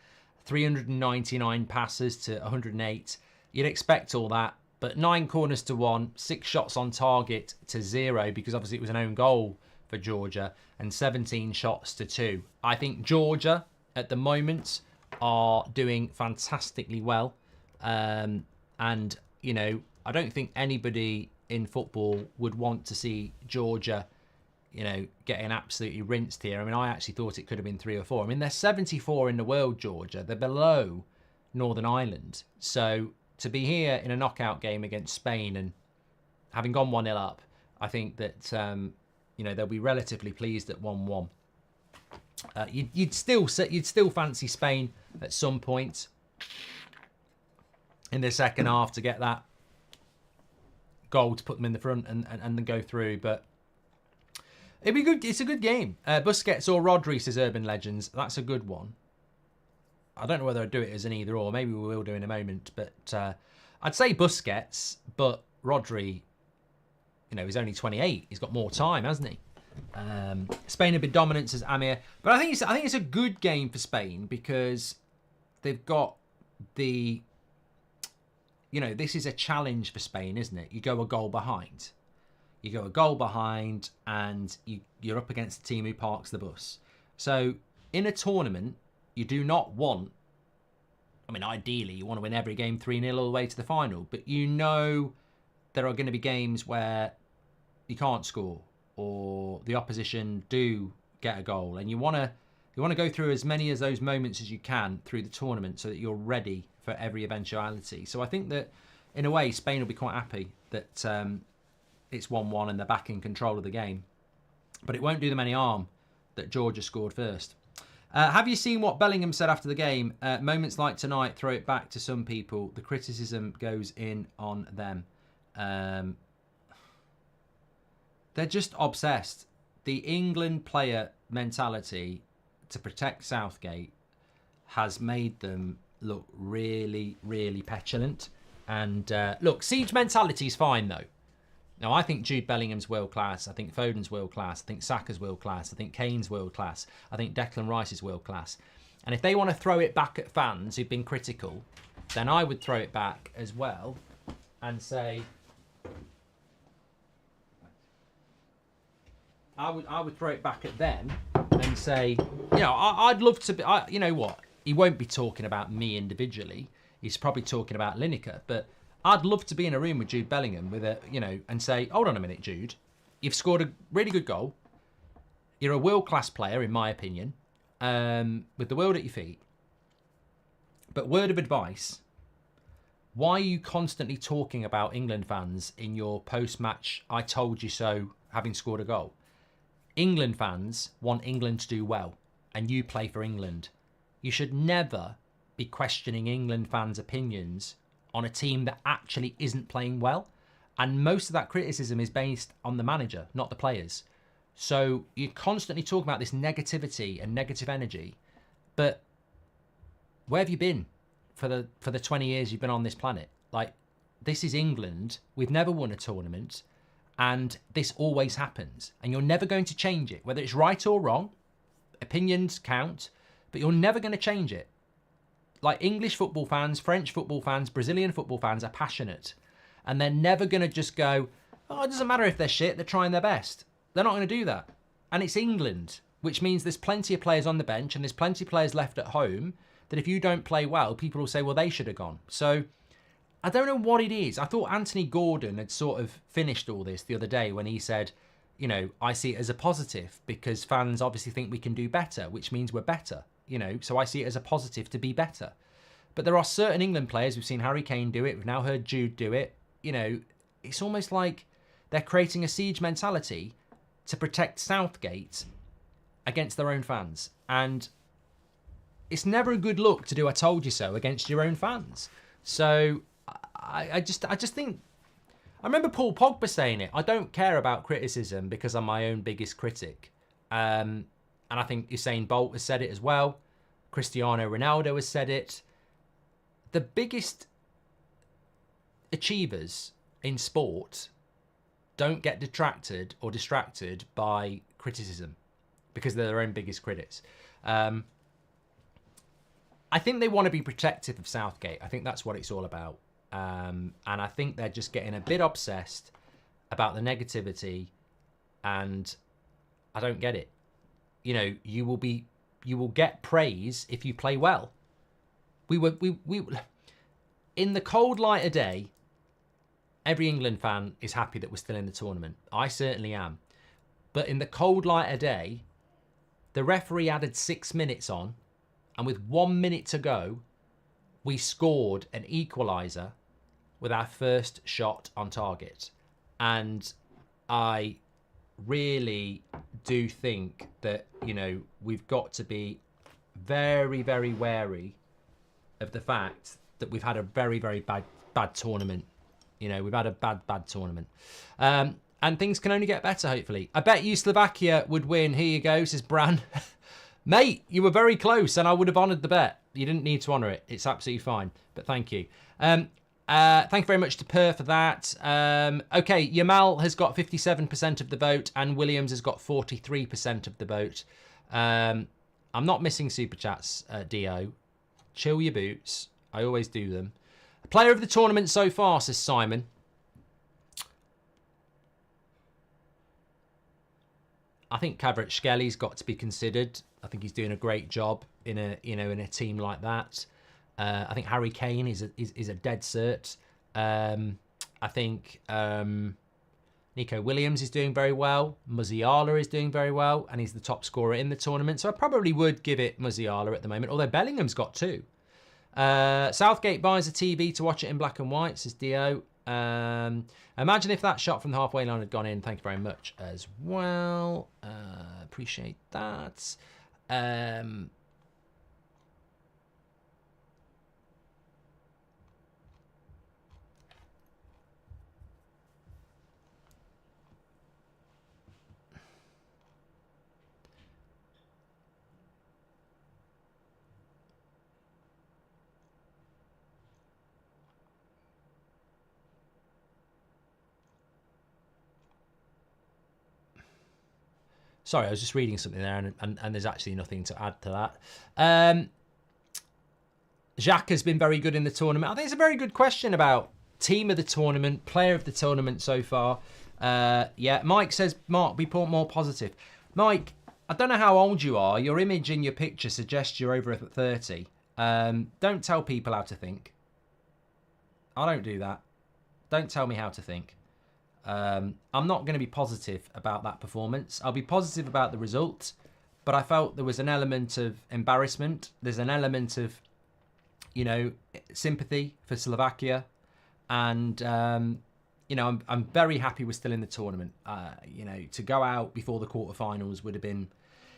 399 passes to 108. You'd expect all that. But 9 corners to 1, 6 shots on target to 0, because obviously it was an own goal for Georgia, and 17 shots to 2. I think Georgia at the moment are doing fantastically well. And, you know, I don't think anybody in football would want to see Georgia, you know, getting absolutely rinsed here. I mean, I actually thought it could have been 3 or 4. I mean, they're 74 in the world, Georgia. They're below Northern Ireland. So to be here in a knockout game against Spain and having gone 1-0 up, I think that, you know, they'll be relatively pleased at 1-1. You'd still fancy Spain at some point in the second half to get that goal to put them in the front and then go through. But it'd be good. It's a good game. Busquets or Rodri, says Urban Legends. That's a good one. I don't know whether I'd do it as an either or. Maybe we will do in a moment. But I'd say Busquets, but Rodri, you know, he's only 28. He's got more time, hasn't he? Spain have been dominant, says Amir. But I think it's a good game for Spain because they've got the, you know, this is a challenge for Spain, isn't it? You go a goal behind. You go a goal behind and you're up against the team who parks the bus. So in a tournament, you do not want, I mean, ideally, you want to win every game 3-0 all the way to the final. But you know there are going to be games where you can't score or the opposition do get a goal. And you want to go through as many of those moments as you can through the tournament so that you're ready for every eventuality. So I think that, in a way, Spain will be quite happy that it's 1-1 and they're back in control of the game. But it won't do them any harm that Georgia scored first. Have you seen what Bellingham said after the game? Moments like tonight throw it back to some people. The criticism goes in on them. They're just obsessed. The England player mentality to protect Southgate has made them look really, really petulant. And look, siege mentality is fine though. Now, I think Jude Bellingham's world class. I think Foden's world class. I think Saka's world class. I think Kane's world class. I think Declan Rice is world class. And if they want to throw it back at fans who've been critical, then I would throw it back as well and say, I would throw it back at them and say, you know, I'd love to be, you know what? He won't be talking about me individually. He's probably talking about Lineker, but I'd love to be in a room with Jude Bellingham with a, you know, and say, hold on a minute, Jude, you've scored a really good goal. You're a world-class player, in my opinion, with the world at your feet. But word of advice, why are you constantly talking about England fans in your post-match, I told you so, having scored a goal? England fans want England to do well, and you play for England. You should never be questioning England fans' opinions on a team that actually isn't playing well. And most of that criticism is based on the manager, not the players. So you're constantly talking about this negativity and negative energy. But where have you been for the 20 years you've been on this planet? Like, this is England. We've never won a tournament. And this always happens. And you're never going to change it. Whether it's right or wrong, opinions count. But you're never going to change it. Like, English football fans, French football fans, Brazilian football fans are passionate. And they're never going to just go, oh, it doesn't matter if they're shit, they're trying their best. They're not going to do that. And it's England, which means there's plenty of players on the bench and there's plenty of players left at home that if you don't play well, people will say, well, they should have gone. So I don't know what it is. I thought Anthony Gordon had sort of finished all this the other day when he said, you know, I see it as a positive because fans obviously think we can do better, which means we're better. You know, so I see it as a positive to be better. But there are certain England players, we've seen Harry Kane do it, we've now heard Jude do it. You know, it's almost like they're creating a siege mentality to protect Southgate against their own fans. And it's never a good look to do I told you so against your own fans. So I just think I remember Paul Pogba saying it. I don't care about criticism because I'm my own biggest critic. And I think Usain Bolt has said it as well. Cristiano Ronaldo has said it. The biggest achievers in sport don't get detracted or distracted by criticism because they're their own biggest critics. I think they want to be protective of Southgate. I think that's what it's all about. And I think they're just getting a bit obsessed about the negativity, and I don't get it. You know, you will get praise if you play well. We in the cold light of day, every England fan is happy that we're still in the tournament. I certainly am. But in the cold light of day, the referee added 6 minutes on, and with 1 minute to go, we scored an equalizer with our first shot on target. And I really do think that, you know, we've got to be very, very wary of the fact that we've had a very, very bad tournament. You know, we've had a bad tournament. And things can only get better, hopefully. I bet you Slovakia would win. Here you go, says Bran. Mate, you were very close, and I would have honoured the bet. You didn't need to honour it. It's absolutely fine. But thank you. Thank you very much to Per for that. Okay, Yamal has got 57% of the vote, and Williams has got 43% of the vote. I'm not missing super chats, Dio. Chill your boots. I always do them. Player of the tournament so far, says Simon. I think Kvaratskhelia got to be considered. I think he's doing a great job in a team like that. I think Harry Kane is a dead cert. I think Nico Williams is doing very well. Musiala is doing very well, and he's the top scorer in the tournament. So I probably would give it Musiala at the moment, although Bellingham's got two. Southgate buys a TV to watch it in black and white, says Dio. Imagine if that shot from the halfway line had gone in. Thank you very much as well. Appreciate that. Sorry, I was just reading something there, and there's actually nothing to add to that. Jacques has been very good in the tournament. I think it's a very good question about team of the tournament, player of the tournament so far. Yeah, Mike says, Mark, be more positive. Mike, I don't know how old you are. Your image in your picture suggests you're over 30. Don't tell people how to think. I don't do that. Don't tell me how to think. I'm not going to be positive about that performance. I'll be positive about the result, but I felt there was an element of embarrassment. There's an element of, you know, sympathy for Slovakia, and you know, I'm very happy we're still in the tournament. You know, to go out before the quarterfinals would have been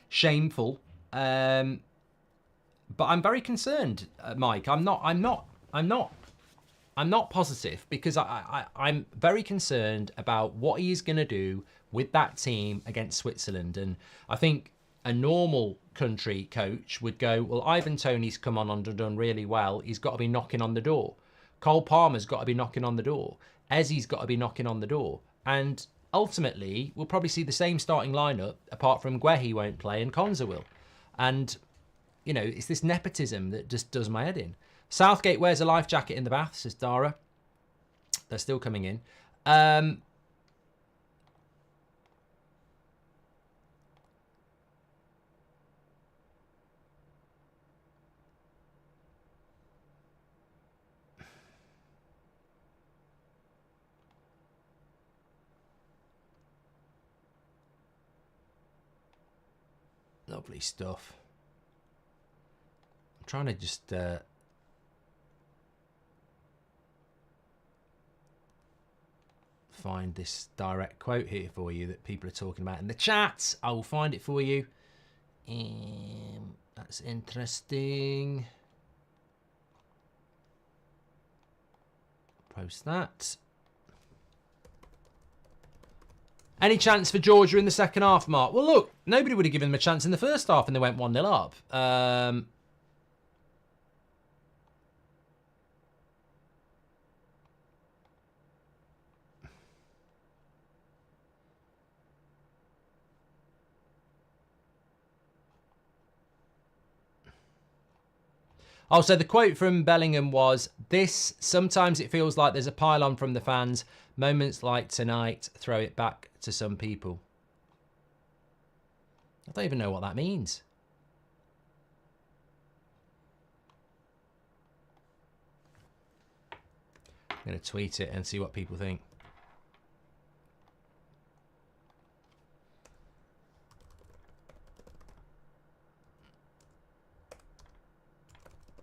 shameful. But I'm very concerned, Mike. I'm not positive because I'm very concerned about what he is going to do with that team against Switzerland. And I think a normal country coach would go, well, Ivan Toney's come on and done really well. He's got to be knocking on the door. Cole Palmer's got to be knocking on the door. Ezzy's got to be knocking on the door. And ultimately, we'll probably see the same starting lineup, apart from Guehi won't play and Konza will. And, you know, it's this nepotism that just does my head in. Southgate wears a life jacket in the bath, says Dara. They're still coming in. Lovely stuff. I'm trying to just... find this direct quote here for you that people are talking about in the chat. I will find it for you. That's interesting. Post that. Any chance for Georgia in the second half, Mark? Well, look, nobody would have given them a chance in the first half and they went 1-0 up. Also, the quote from Bellingham was, "This, sometimes it feels like there's a pile-on from the fans. Moments like tonight throw it back to some people." I don't even know what that means. I'm going to tweet it and see what people think.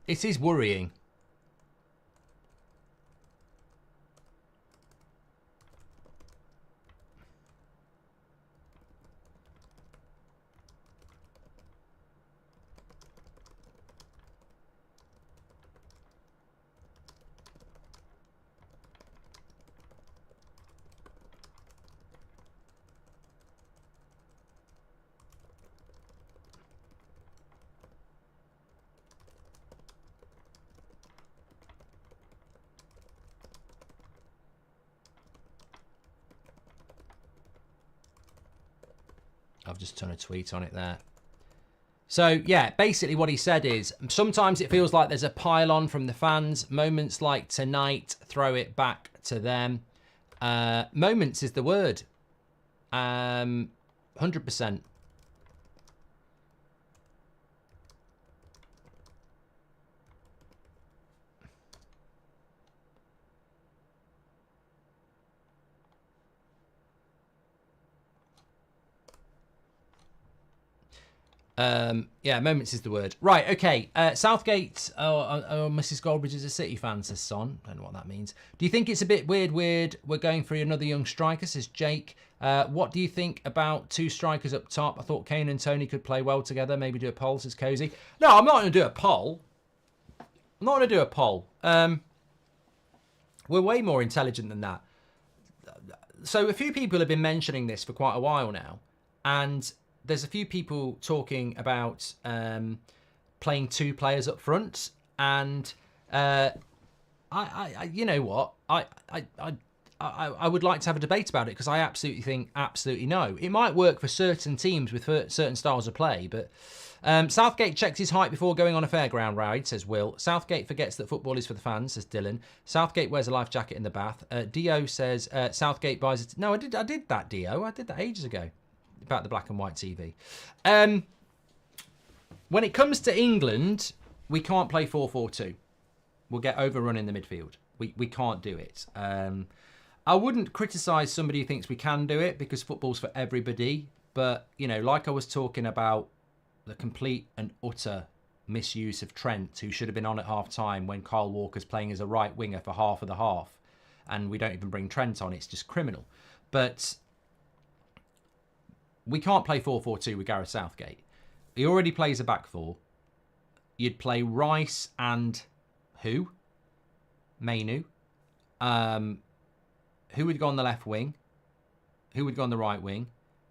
It is worrying. I've just done a tweet on it there. So, yeah, basically what he said is, sometimes it feels like there's a pile-on from the fans. Moments like tonight throw it back to them. Moments is the word. 100%. Yeah, moments is the word. Right, okay. Southgate, Mrs. Goldbridge is a City fan, says Son. Don't know what that means. Do you think it's a bit weird we're going for another young striker, says Jake. What do you think about two strikers up top? I thought Kane and Tony could play well together. Maybe do a poll, says Cozy. No, I'm not going to do a poll. I'm not going to do a poll. We're way more intelligent than that. So a few people have been mentioning this for quite a while now, and there's a few people talking about playing two players up front, and I you know what, I would like to have a debate about it, because I absolutely think no. It might work for certain teams with certain styles of play, but Southgate checks his height before going on a fairground ride, says Will. Southgate forgets that football is for the fans, says Dylan. Southgate wears a life jacket in the bath. Dio says Southgate buys it. No, I did that, Dio. I did that ages ago about the black and white TV. When it comes to England, we can't play 4-4-2. We'll get overrun in the midfield. We can't do it. I wouldn't criticise somebody who thinks we can do it, because football's for everybody. But, you know, like I was talking about the complete and utter misuse of Trent, who should have been on at half-time when Kyle Walker's playing as a right winger for half of the half, and we don't even bring Trent on. It's just criminal. But we can't play 4-4-2 with Gareth Southgate. He already plays a back four. You'd play Rice and who? Mainu. Who would go on the left wing? Who would go on the right wing?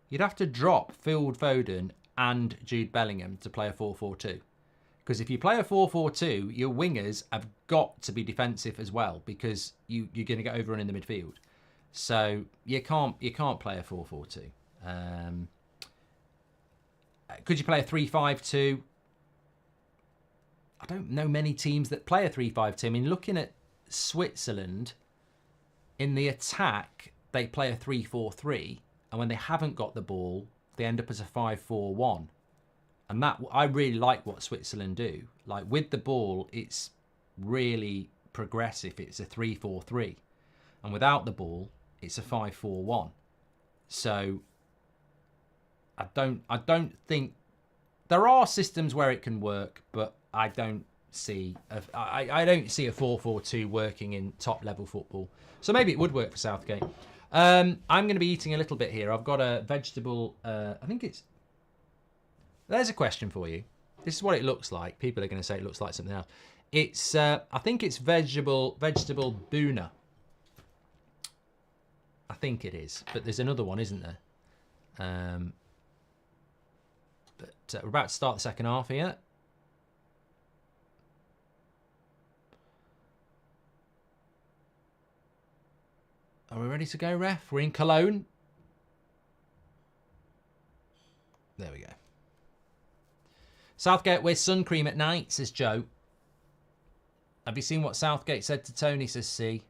You'd have to drop Phil Foden and Jude Bellingham to play a 4-4-2. Because if you play a 4-4-2, your wingers have got to be defensive as well, because you're going to get overrun in the midfield. So you can't play a 4-4-2. Could you play a 3-5-2? I don't know many teams that play a 3-5-2. I mean, looking at Switzerland, in the attack, they play a 3-4-3. And when they haven't got the ball, they end up as a 5-4-1. And that, I really like what Switzerland do. Like, with the ball, it's really progressive. It's a 3-4-3. And without the ball, it's a 5-4-1. So I don't think there are systems where it can work, but I don't see I don't see a 4-4-2 working in top level football. So maybe it would work for Southgate. I'm going to be eating a little bit here. I've got a vegetable. I think it's. There's a question for you. This is what it looks like. People are going to say it looks like something else. It's. I think it's vegetable boona. I think it is. But there's another one, isn't there? But we're about to start the second half here. Are we ready to go, ref? We're in Cologne. There we go. Southgate wears sun cream at night, says Joe. Have you seen what Southgate said to Tony, says C?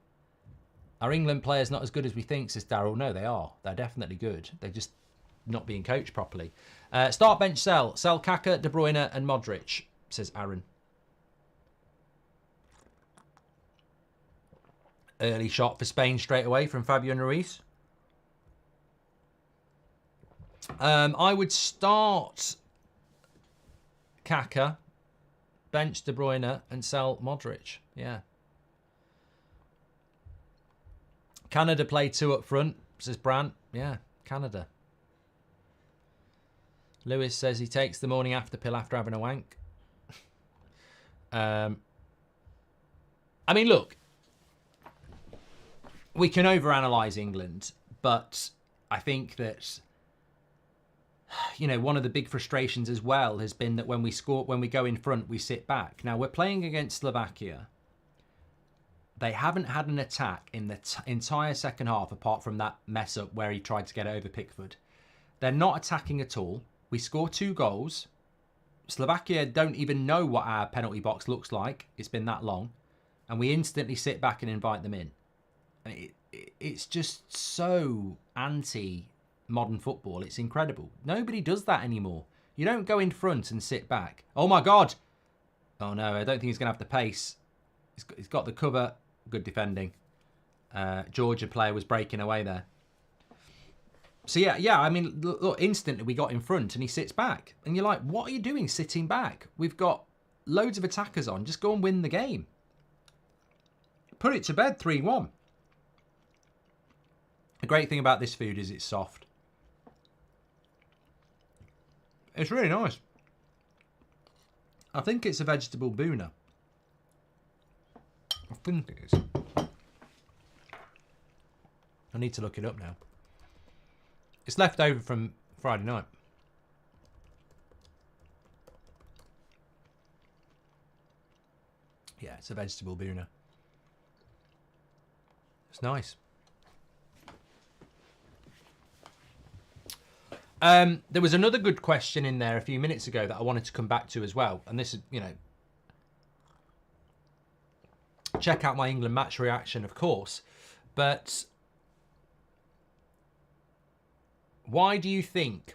Are England players not as good as we think, says Daryl? No, they are. They're definitely good. They're just not being coached properly. Start, bench, sell. Sell Kaka, De Bruyne and Modric, says Aaron. Early shot for Spain straight away from Fabian Ruiz. I would start Kaka, bench De Bruyne and sell Modric. Yeah. Canada play 2 up front, says Brant. Yeah, Canada. Lewis says he takes the morning after pill after having a wank. I mean, look, we can overanalyze England, but I think that, you know, one of the big frustrations as well has been that when we go in front, we sit back. Now, we're playing against Slovakia. They haven't had an attack in the entire second half, apart from that mess up where he tried to get it over Pickford. They're not attacking at all. We score 2 goals. Slovakia don't even know what our penalty box looks like. It's been that long. And we instantly sit back and invite them in. It's just so anti-modern football. It's incredible. Nobody does that anymore. You don't go in front and sit back. Oh, my God. Oh, no, I don't think he's going to have the pace. He's got the cover. Good defending. Georgia player was breaking away there. So, yeah, I mean, look, instantly we got in front and he sits back. And you're like, what are you doing sitting back? We've got loads of attackers on. Just go and win the game. Put it to bed 3-1. The great thing about this food is it's soft. It's really nice. I think it's a vegetable boona. I think it is. I need to look it up now. It's left over from Friday night. Yeah, it's a vegetable boona. It's nice. There was another good question in there a few minutes ago that I wanted to come back to as well. And this is, you know, check out my England match reaction, of course. But why do you think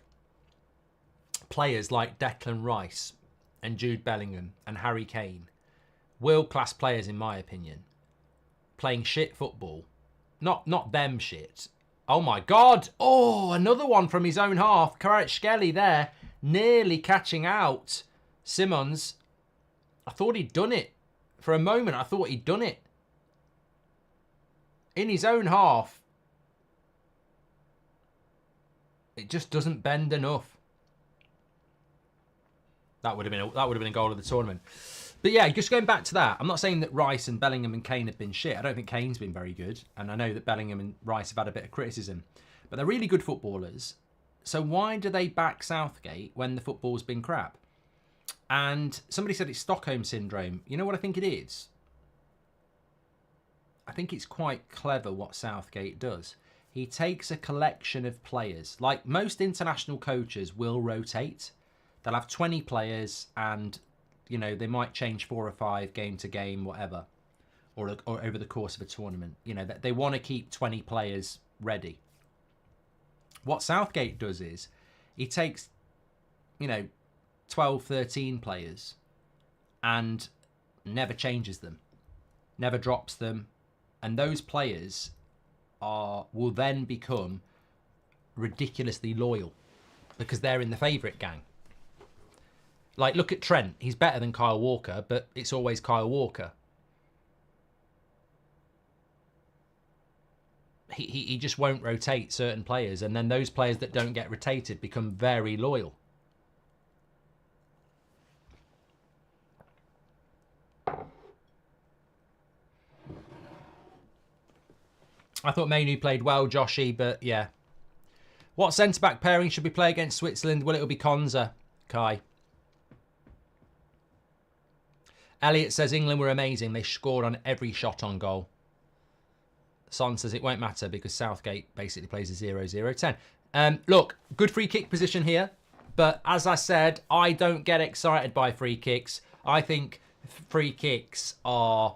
players like Declan Rice and Jude Bellingham and Harry Kane, world-class players in my opinion, playing shit football, not them shit. Oh my God! Oh, another one from his own half. Kvaratskhelia there, nearly catching out Simons. I thought he'd done it. For a moment, I thought he'd done it. In his own half. It just doesn't bend enough. That would have been a goal of the tournament. But yeah, just going back to that, I'm not saying that Rice and Bellingham and Kane have been shit. I don't think Kane's been very good. And I know that Bellingham and Rice have had a bit of criticism. But they're really good footballers. So why do they back Southgate when the football's been crap? And somebody said it's Stockholm Syndrome. You know what I think it is? I think it's quite clever what Southgate does. He takes a collection of players. Like most international coaches will rotate. They'll have 20 players and, you know, they might change 4 or 5 game to game, whatever. Or over the course of a tournament. You know, they want to keep 20 players ready. What Southgate does is he takes, you know, 12, 13 players and never changes them. Never drops them. And those players will then become ridiculously loyal because they're in the favourite gang. Like, look at Trent. He's better than Kyle Walker, but it's always Kyle Walker. He just won't rotate certain players, and then those players that don't get rotated become very loyal. I thought Mainu played well, Joshy, but yeah. What centre-back pairing should we play against Switzerland? Well, it'll be Konza, Kai. Elliot says England were amazing. They scored on every shot on goal. Son says it won't matter because Southgate basically plays a 0-0-10. Look, good free kick position here. But as I said, I don't get excited by free kicks. I think free kicks are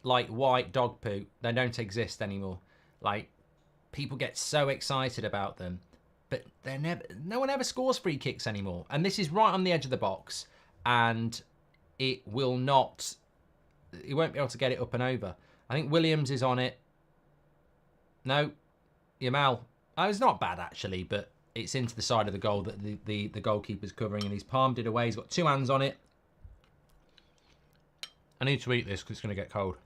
like white dog poo. They don't exist anymore. Like, people get so excited about them. But no one ever scores free kicks anymore. And this is right on the edge of the box. And it won't be able to get it up and over. I think Williams is on it. No, Yamal. Oh, it's not bad actually, but it's into the side of the goal that the goalkeeper's covering, and he's palmed it away. He's got two hands on it. I need to eat this because it's going to get cold.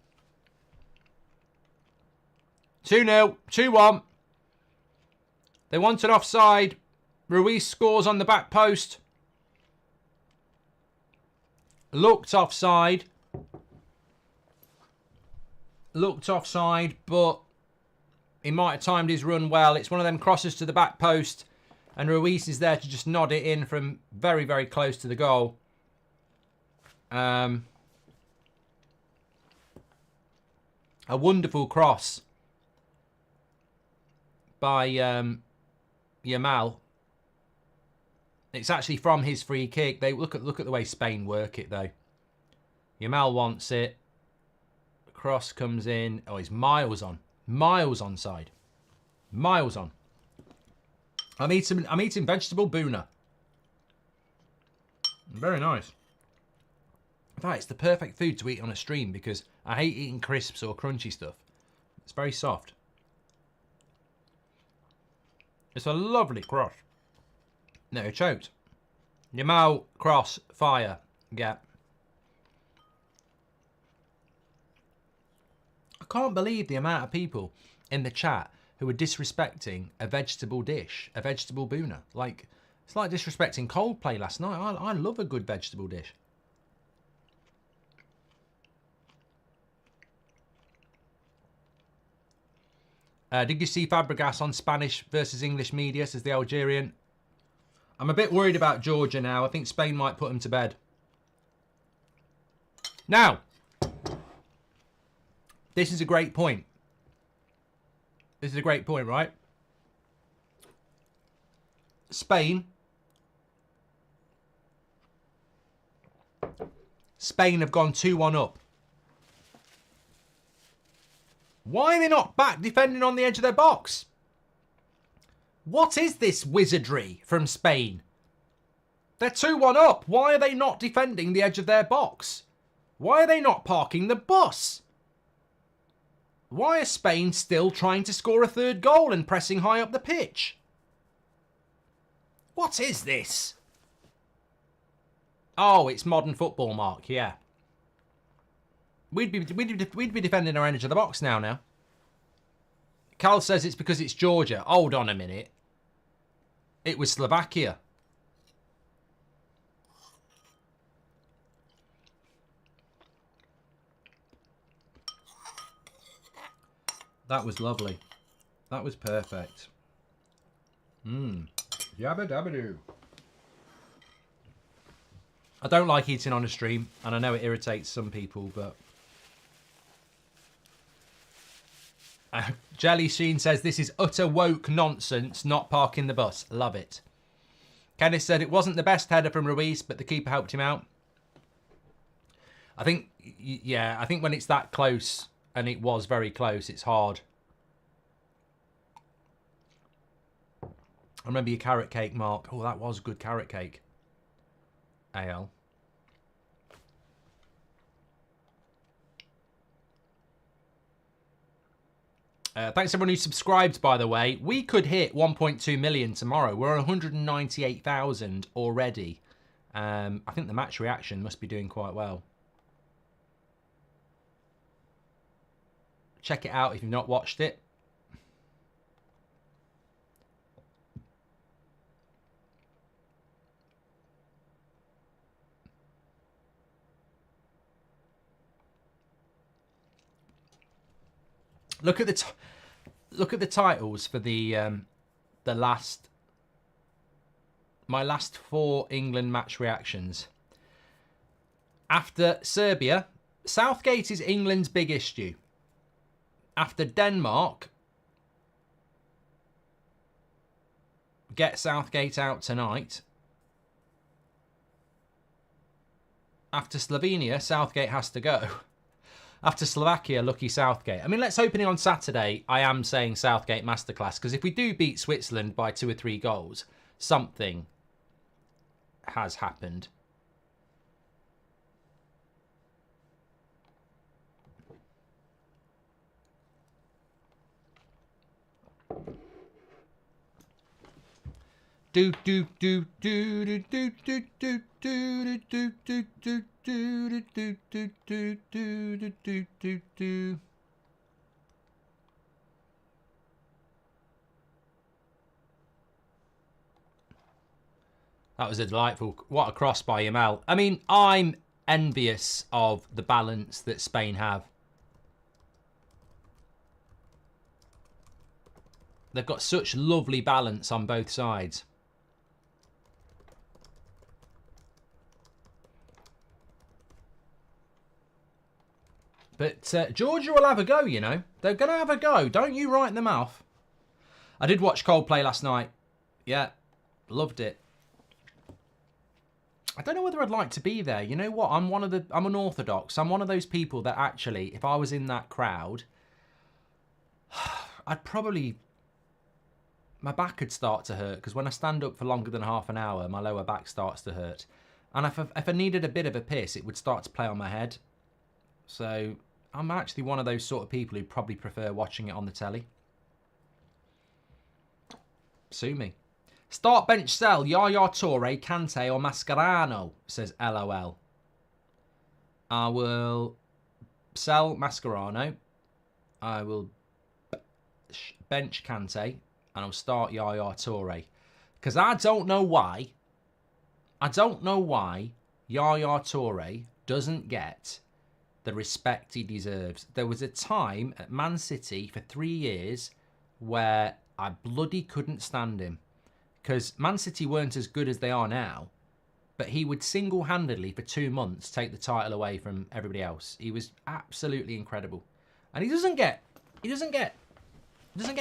2-0, 2-1. They want an offside. Ruiz scores on the back post. Looked offside. But he might have timed his run well. It's one of them crosses to the back post. And Ruiz is there to just nod it in from very, very close to the goal. A wonderful cross by Yamal. It's actually from his free kick. They look at the way Spain work it though. Yamal wants it. The cross comes in. Oh, he's miles on. Miles onside. Miles on. I'm eating vegetable boona. Very nice. In fact, it's the perfect food to eat on a stream because I hate eating crisps or crunchy stuff. It's very soft. It's a lovely cross. No, choked. Yamal, cross, fire. Yeah. I can't believe the amount of people in the chat who are disrespecting a vegetable dish, a vegetable boona. Like, it's like disrespecting Coldplay last night. I love a good vegetable dish. Did you see Fabregas on Spanish versus English media, says the Algerian? I'm a bit worried about Georgia now. I think Spain might put him to bed. Now, this is a great point. This is a great point, right? Spain have gone 2-1 up. Why are they not back defending on the edge of their box? What is this wizardry from Spain? They're 2-1 up. Why are they not defending the edge of their box? Why are they not parking the bus? Why are Spain still trying to score a third goal and pressing high up the pitch? What is this? Oh, it's modern football, Mark, yeah. We'd be defending our edge of the box now. Cal says it's because it's Georgia. Hold on a minute. It was Slovakia. That was lovely. That was perfect. Yabba dabba doo. I don't like eating on a stream, and I know it irritates some people, but... Jelly Sheen says, this is utter woke nonsense, not parking the bus. Love it. Kenneth said, it wasn't the best header from Ruiz, but the keeper helped him out. I think, yeah, I think when it's that close, and it was very close, it's hard. I remember your carrot cake, Mark. Oh, that was good carrot cake. AL. Thanks everyone who subscribed, by the way. We could hit 1.2 million tomorrow. We're on 198,000 already. I think the match reaction must be doing quite well. Check it out if you've not watched it. Look at the look at the titles for my last 4 England match reactions. After Serbia, Southgate is England's big issue. After Denmark, get Southgate out tonight. After Slovenia, Southgate has to go. After Slovakia, lucky Southgate. I mean, let's open it on Saturday. I am saying Southgate masterclass, because if we do beat Switzerland by 2 or 3 goals, something has happened. Do do do do do do do do do do do do do do do do do do do do. That was a delightful. What a cross by Yamal. I mean, I'm envious of the balance that Spain have. They've got such lovely balance on both sides. But Georgia will have a go, you know. They're going to have a go. Don't you write them off. I did watch Coldplay last night. Yeah, loved it. I don't know whether I'd like to be there. You know what? I'm an orthodox. I'm one of those people that actually, if I was in that crowd, I'd probably... my back would start to hurt, because when I stand up for longer than half an hour, my lower back starts to hurt. And if I needed a bit of a piss, it would start to play on my head. So I'm actually one of those sort of people who probably prefer watching it on the telly. Sue me. Start, bench, sell, Yaya Toure, Kante or Mascherano, says LOL. I will sell Mascherano. I will bench Kante. And I'll start Yaya Toure. Because I don't know why Yaya Toure doesn't get the respect he deserves. There was a time at Man City for 3 years where I bloody couldn't stand him. Because Man City weren't as good as they are now, but he would single-handedly for 2 months take the title away from everybody else. He was absolutely incredible. And he doesn't get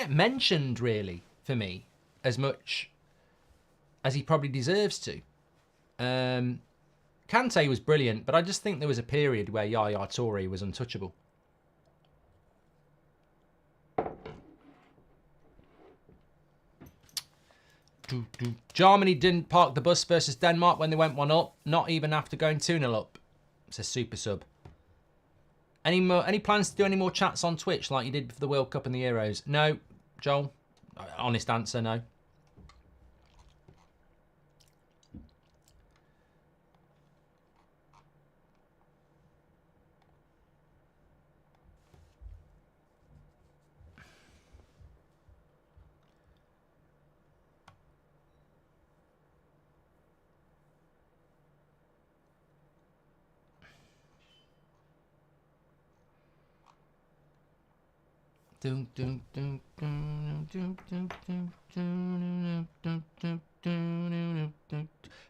mentioned really for me as much as he probably deserves to. Kante was brilliant, but I just think there was a period where Yaya Toure was untouchable. Germany didn't park the bus versus Denmark when they went 1-up, not even after going 2-0 up. It's a super sub. Any plans to do any more chats on Twitch like you did for the World Cup and the Euros? No, Joel. Honest answer, no.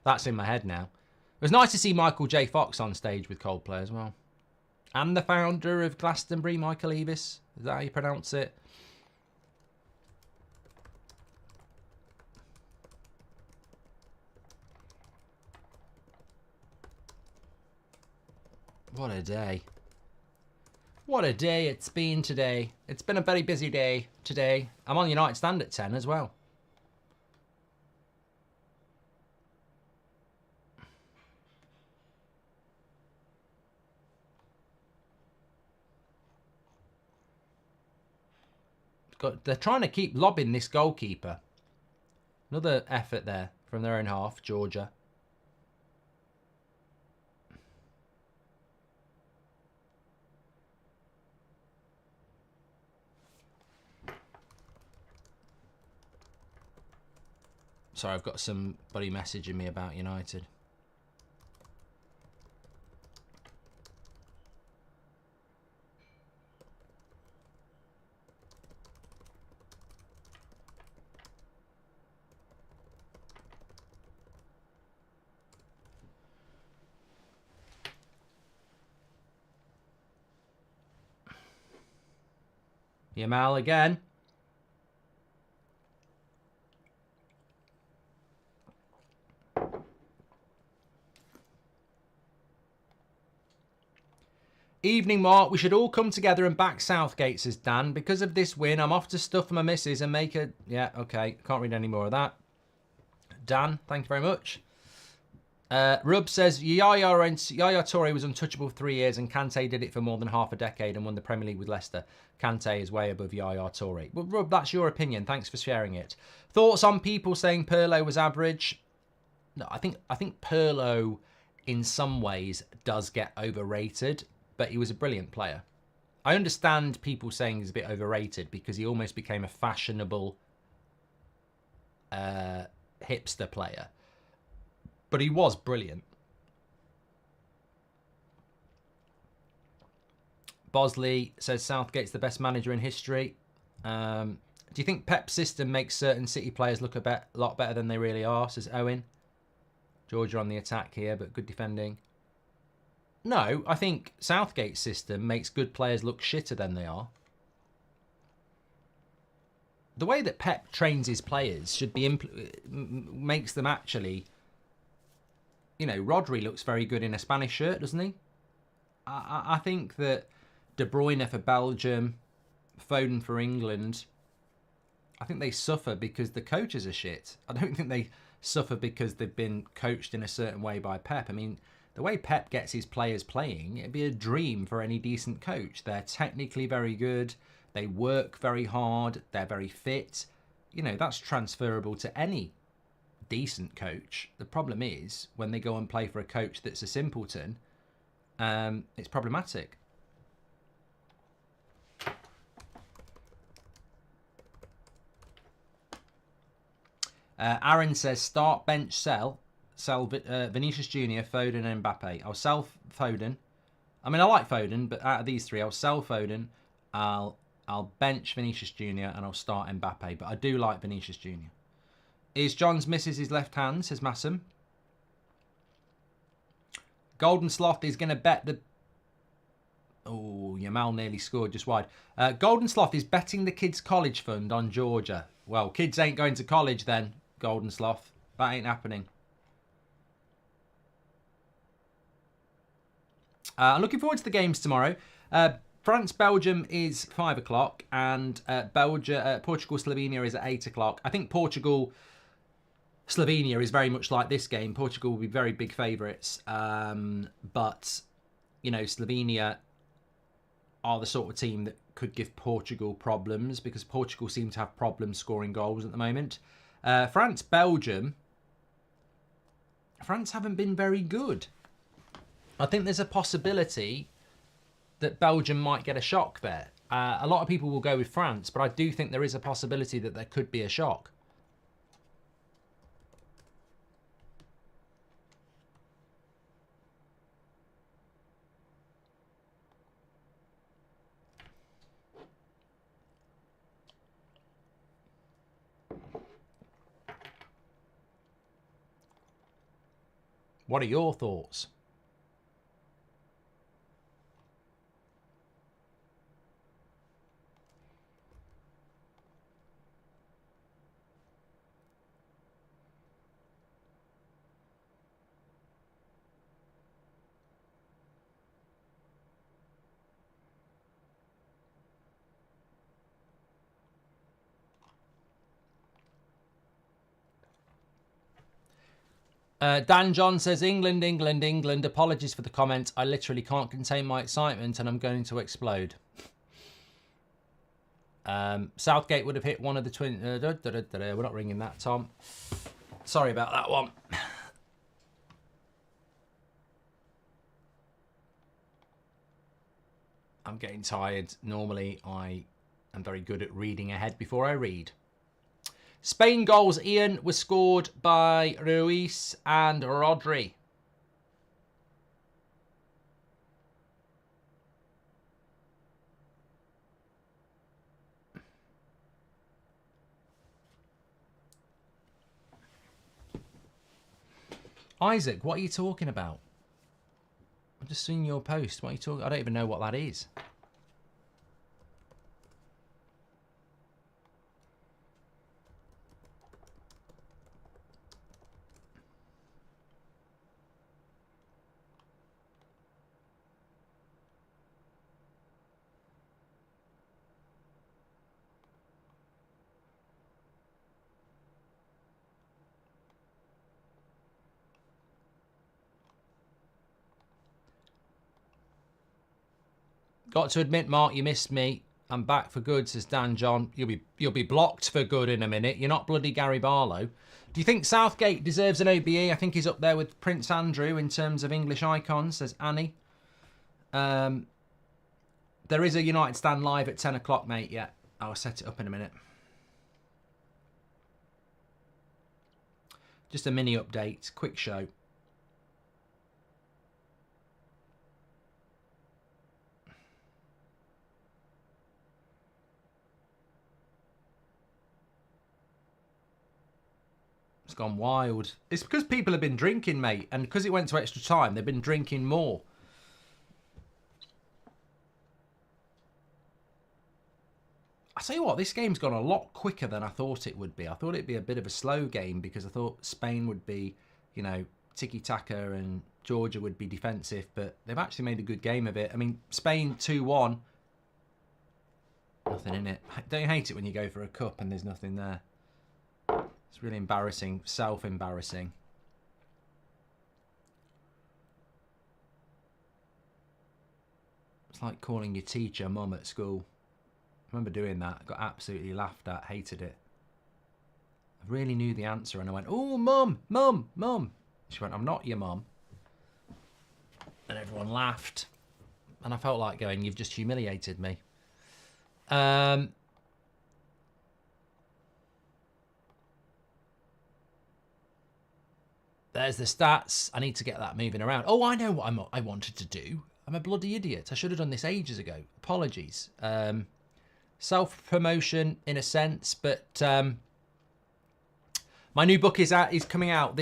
That's in my head now. It was nice to see Michael J. Fox on stage with Coldplay as well. And the founder of Glastonbury, Michael Eavis. Is that how you pronounce it? What a day. What a day it's been today. It's been a very busy day today. I'm on United Stand at 10 as well. They're trying to keep lobbing this goalkeeper. Another effort there from their own half, Georgia. Sorry, I've got somebody messaging me about United. Yamal again. Evening, Mark. We should all come together and back Southgate, says Dan. Because of this win, I'm off to stuff my missus and make a... Yeah, okay. Can't read any more of that. Dan, thank you very much. Rub says, Yaya Toure was untouchable for 3 years and Kante did it for more than half a decade and won the Premier League with Leicester. Kante is way above Yaya Toure. Well, Rub, that's your opinion. Thanks for sharing it. Thoughts on people saying Pirlo was average? No, I think Pirlo, in some ways, does get overrated, but he was a brilliant player. I understand people saying he's a bit overrated because he almost became a fashionable hipster player. But he was brilliant. Bosley says Southgate's the best manager in history. Do you think Pep's system makes certain City players look a lot better than they really are, says Owen. Georgia on the attack here, but good defending. No, I think Southgate's system makes good players look shitter than they are. The way that Pep trains his players should be makes them actually... You know, Rodri looks very good in a Spanish shirt, doesn't he? I think that De Bruyne for Belgium, Foden for England, I think they suffer because the coaches are shit. I don't think they suffer because they've been coached in a certain way by Pep. I mean, the way Pep gets his players playing, it'd be a dream for any decent coach. They're technically very good. They work very hard. They're very fit. You know, that's transferable to any decent coach. The problem is when they go and play for a coach that's a simpleton, it's problematic. Aaron says start, bench, sell Vinicius Junior, Foden and Mbappe. I'll sell Foden. I mean, I like Foden, but out of these three, I'll sell Foden, I'll bench Vinicius Junior and I'll start Mbappe, but I do like Vinicius Junior. Is John's misses his left hand, says Massam. Golden Sloth is going to bet the... Oh, Yamal nearly scored just wide. Golden Sloth is betting the kids' college fund on Georgia. Well, kids ain't going to college then, Golden Sloth. That ain't happening. I'm looking forward to the games tomorrow. France-Belgium is 5 o'clock and Portugal-Slovenia is at 8 o'clock. I think Portugal-Slovenia is very much like this game. Portugal will be very big favourites. But, you know, Slovenia are the sort of team that could give Portugal problems because Portugal seem to have problems scoring goals at the moment. France-Belgium. France haven't been very good. I think there's a possibility that Belgium might get a shock there. A lot of people will go with France, but I do think there is a possibility that there could be a shock. What are your thoughts? Dan John says, England, England, England. Apologies for the comment. I literally can't contain my excitement and I'm going to explode. Southgate would have hit one of the twin... We're not ringing that, Tom. Sorry about that one. I'm getting tired. Normally, I am very good at reading ahead before I read. Spain goals, Ian, was scored by Ruiz and Rodri. Isaac, what are you talking about? I've just seen your post. What are you talking? I don't even know what that is. Got to admit, Mark, you missed me. I'm back for good, says Dan John. You'll be blocked for good in a minute. You're not bloody Gary Barlow. Do you think Southgate deserves an OBE? I think he's up there with Prince Andrew in terms of English icons, says Annie. There is a United Stand live at 10 o'clock, mate. Yeah, I'll set it up in a minute. Just a mini update, quick show. It's gone wild. It's because people have been drinking, mate, and because it went to extra time, they've been drinking more. I tell you what, this game's gone a lot quicker than I thought it would be. I thought it'd be a bit of a slow game because I thought Spain would be, you know, tiki-taka and Georgia would be defensive, but they've actually made a good game of it. I mean, Spain 2-1. Nothing in it. Don't you hate it when you go for a cup and there's nothing there? It's really embarrassing, self-embarrassing. It's like calling your teacher mum at school. I remember doing that. I got absolutely laughed at, hated it. I really knew the answer and I went, oh, mum, mum, mum. She went, I'm not your mum. And everyone laughed. And I felt like going, you've just humiliated me. There's the stats. I need to get that moving around. Oh, I know what I wanted to do. I'm a bloody idiot. I should have done this ages ago. Apologies. Self-promotion in a sense, but my new book is coming out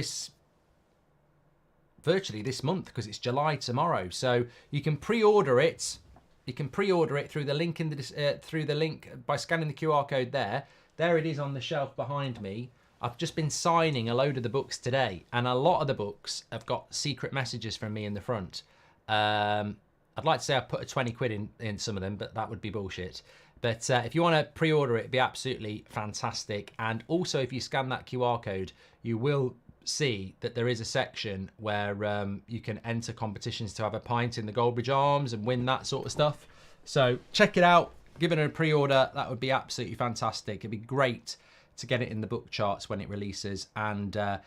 virtually this month because it's July tomorrow. So you can pre-order it. You can pre-order it through the link by scanning the QR code there. There it is on the shelf behind me. I've just been signing a load of the books today, and a lot of the books have got secret messages from me in the front. I'd like to say I put a 20 quid in some of them, but that would be bullshit. But if you want to pre-order it, it'd be absolutely fantastic. And also, if you scan that QR code, you will see that there is a section where you can enter competitions to have a pint in the Goldbridge Arms and win that sort of stuff. So check it out. Give it a pre-order. That would be absolutely fantastic. It'd be great to get it in the book charts when it releases. And the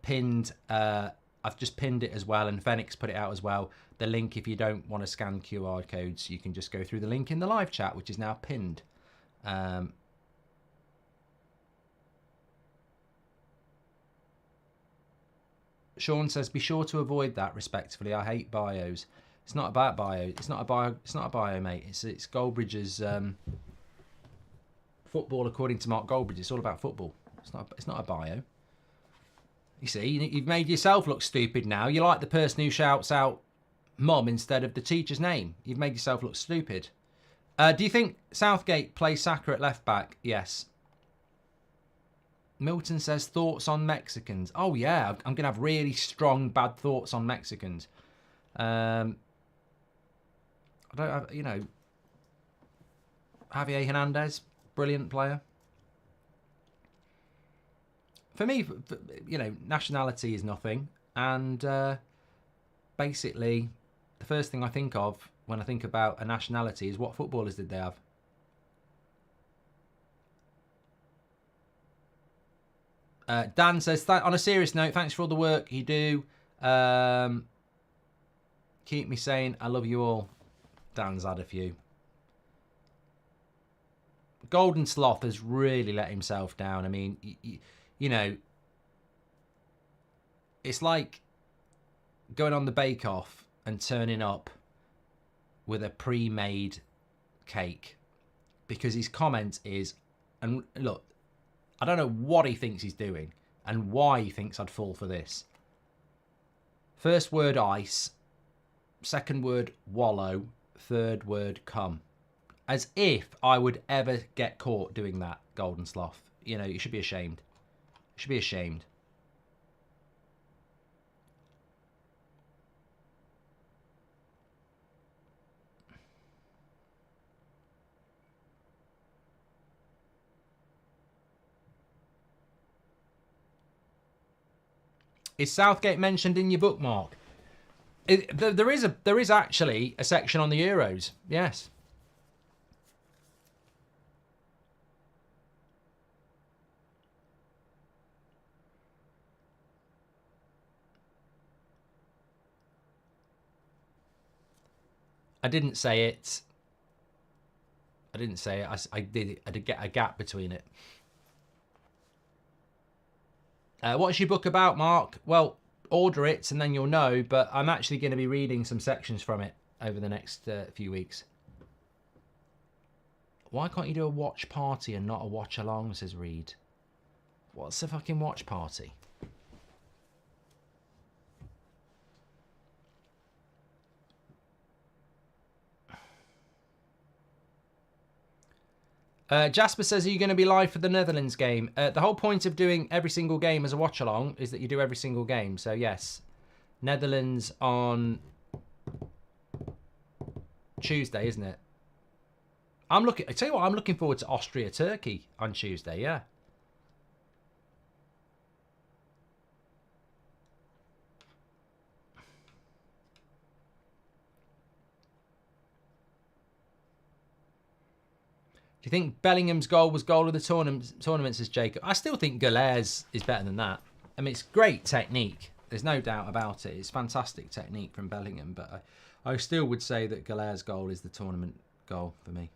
pinned, I've just pinned it as well, and Phoenix put it out as well. The link, if you don't want to scan QR codes, you can just go through the link in the live chat, which is now pinned. Sean says, be sure to avoid that respectfully. I hate bios. It's not about bio. It's not a bio, mate. It's Goldbridge's football according to Mark Goldbridge. It's all about football. It's not a bio. You see, you've made yourself look stupid now. You're like the person who shouts out mum instead of the teacher's name. You've made yourself look stupid. Do you think Southgate plays Saka at left back? Yes. Milton says, thoughts on Mexicans. Oh, yeah. I'm going to have really strong, bad thoughts on Mexicans. I don't have, you know, Javier Hernandez, brilliant player. For me, you know, nationality is nothing. And basically, the first thing I think of when I think about a nationality is what footballers did they have? Dan says, on a serious note, thanks for all the work you do. Keep me sane. I love you all. Dan's had a few. Golden Sloth has really let himself down. I mean, you know, it's like going on the Bake Off and turning up with a pre-made cake, because his comment is, and look, I don't know what he thinks he's doing and why he thinks I'd fall for this. First word ice, second word wallow, third word come. As if I would ever get caught doing that, Golden Sloth. You know, you should be ashamed. You should be ashamed. Is Southgate mentioned in your bookmark? There is actually a section on the Euros. Yes. I didn't say it. I didn't say it. I did. I did get a gap between it. What's your book about, Mark? Well, order it and then you'll know. But I'm actually going to be reading some sections from it over the next few weeks. Why can't you do a watch party and not a watch along? Says Reed. What's the fucking watch party? Jasper says, are you going to be live for the Netherlands game? The whole point of doing every single game as a watch-along is that you do every single game. So, yes. Netherlands on Tuesday, isn't it? I tell you what, I'm looking forward to Austria-Turkey on Tuesday, yeah. Do you think Bellingham's goal was goal of the tournament, says Jacob? I still think Galler's is better than that. I mean, it's great technique. There's no doubt about it. It's fantastic technique from Bellingham. But I still would say that Galler's goal is the tournament goal for me.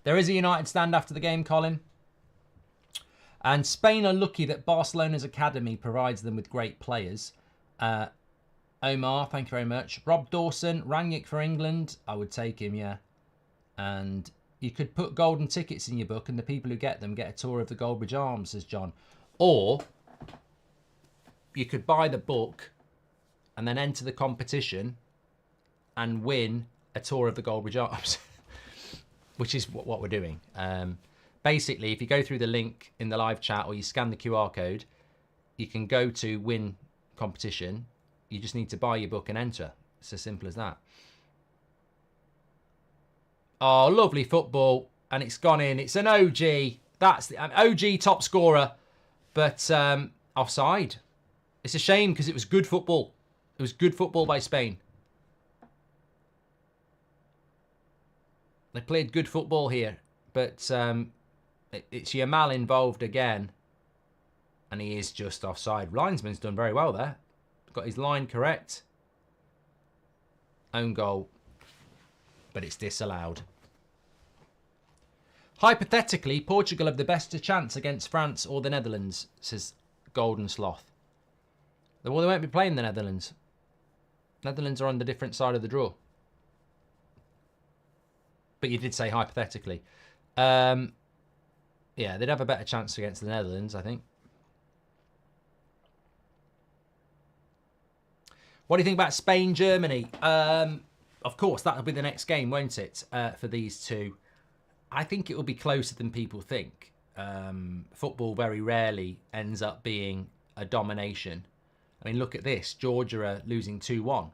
There is a United stand after the game, Colin. And Spain are lucky that Barcelona's academy provides them with great players. Omar, thank you very much. Rob Dawson, Rangnick for England. I would take him, yeah. And you could put golden tickets in your book and the people who get them get a tour of the Goldbridge Arms, says John. Or you could buy the book and then enter the competition and win a tour of the Goldbridge Arms. Which is what we're doing. Basically, if you go through the link in the live chat or you scan the QR code, you can go to win competition. You just need to buy your book and enter. It's as simple as that. Oh, lovely football. And it's gone in. It's an OG. That's the OG top scorer. But offside. It's a shame because it was good football. It was good football by Spain. They played good football here, but it's Yamal involved again, and he is just offside. Linesman's done very well there. Got his line correct. Own goal, but it's disallowed. Hypothetically, Portugal have the best chance against France or the Netherlands, says Golden Sloth. Well, they won't be playing the Netherlands. Netherlands are on the different side of the draw. But you did say hypothetically. Yeah, they'd have a better chance against the Netherlands, I think. What do you think about Spain-Germany? Of course, that'll be the next game, won't it, for these two? I think it will be closer than people think. Football very rarely ends up being a domination. I mean, look at this. Georgia are losing 2-1.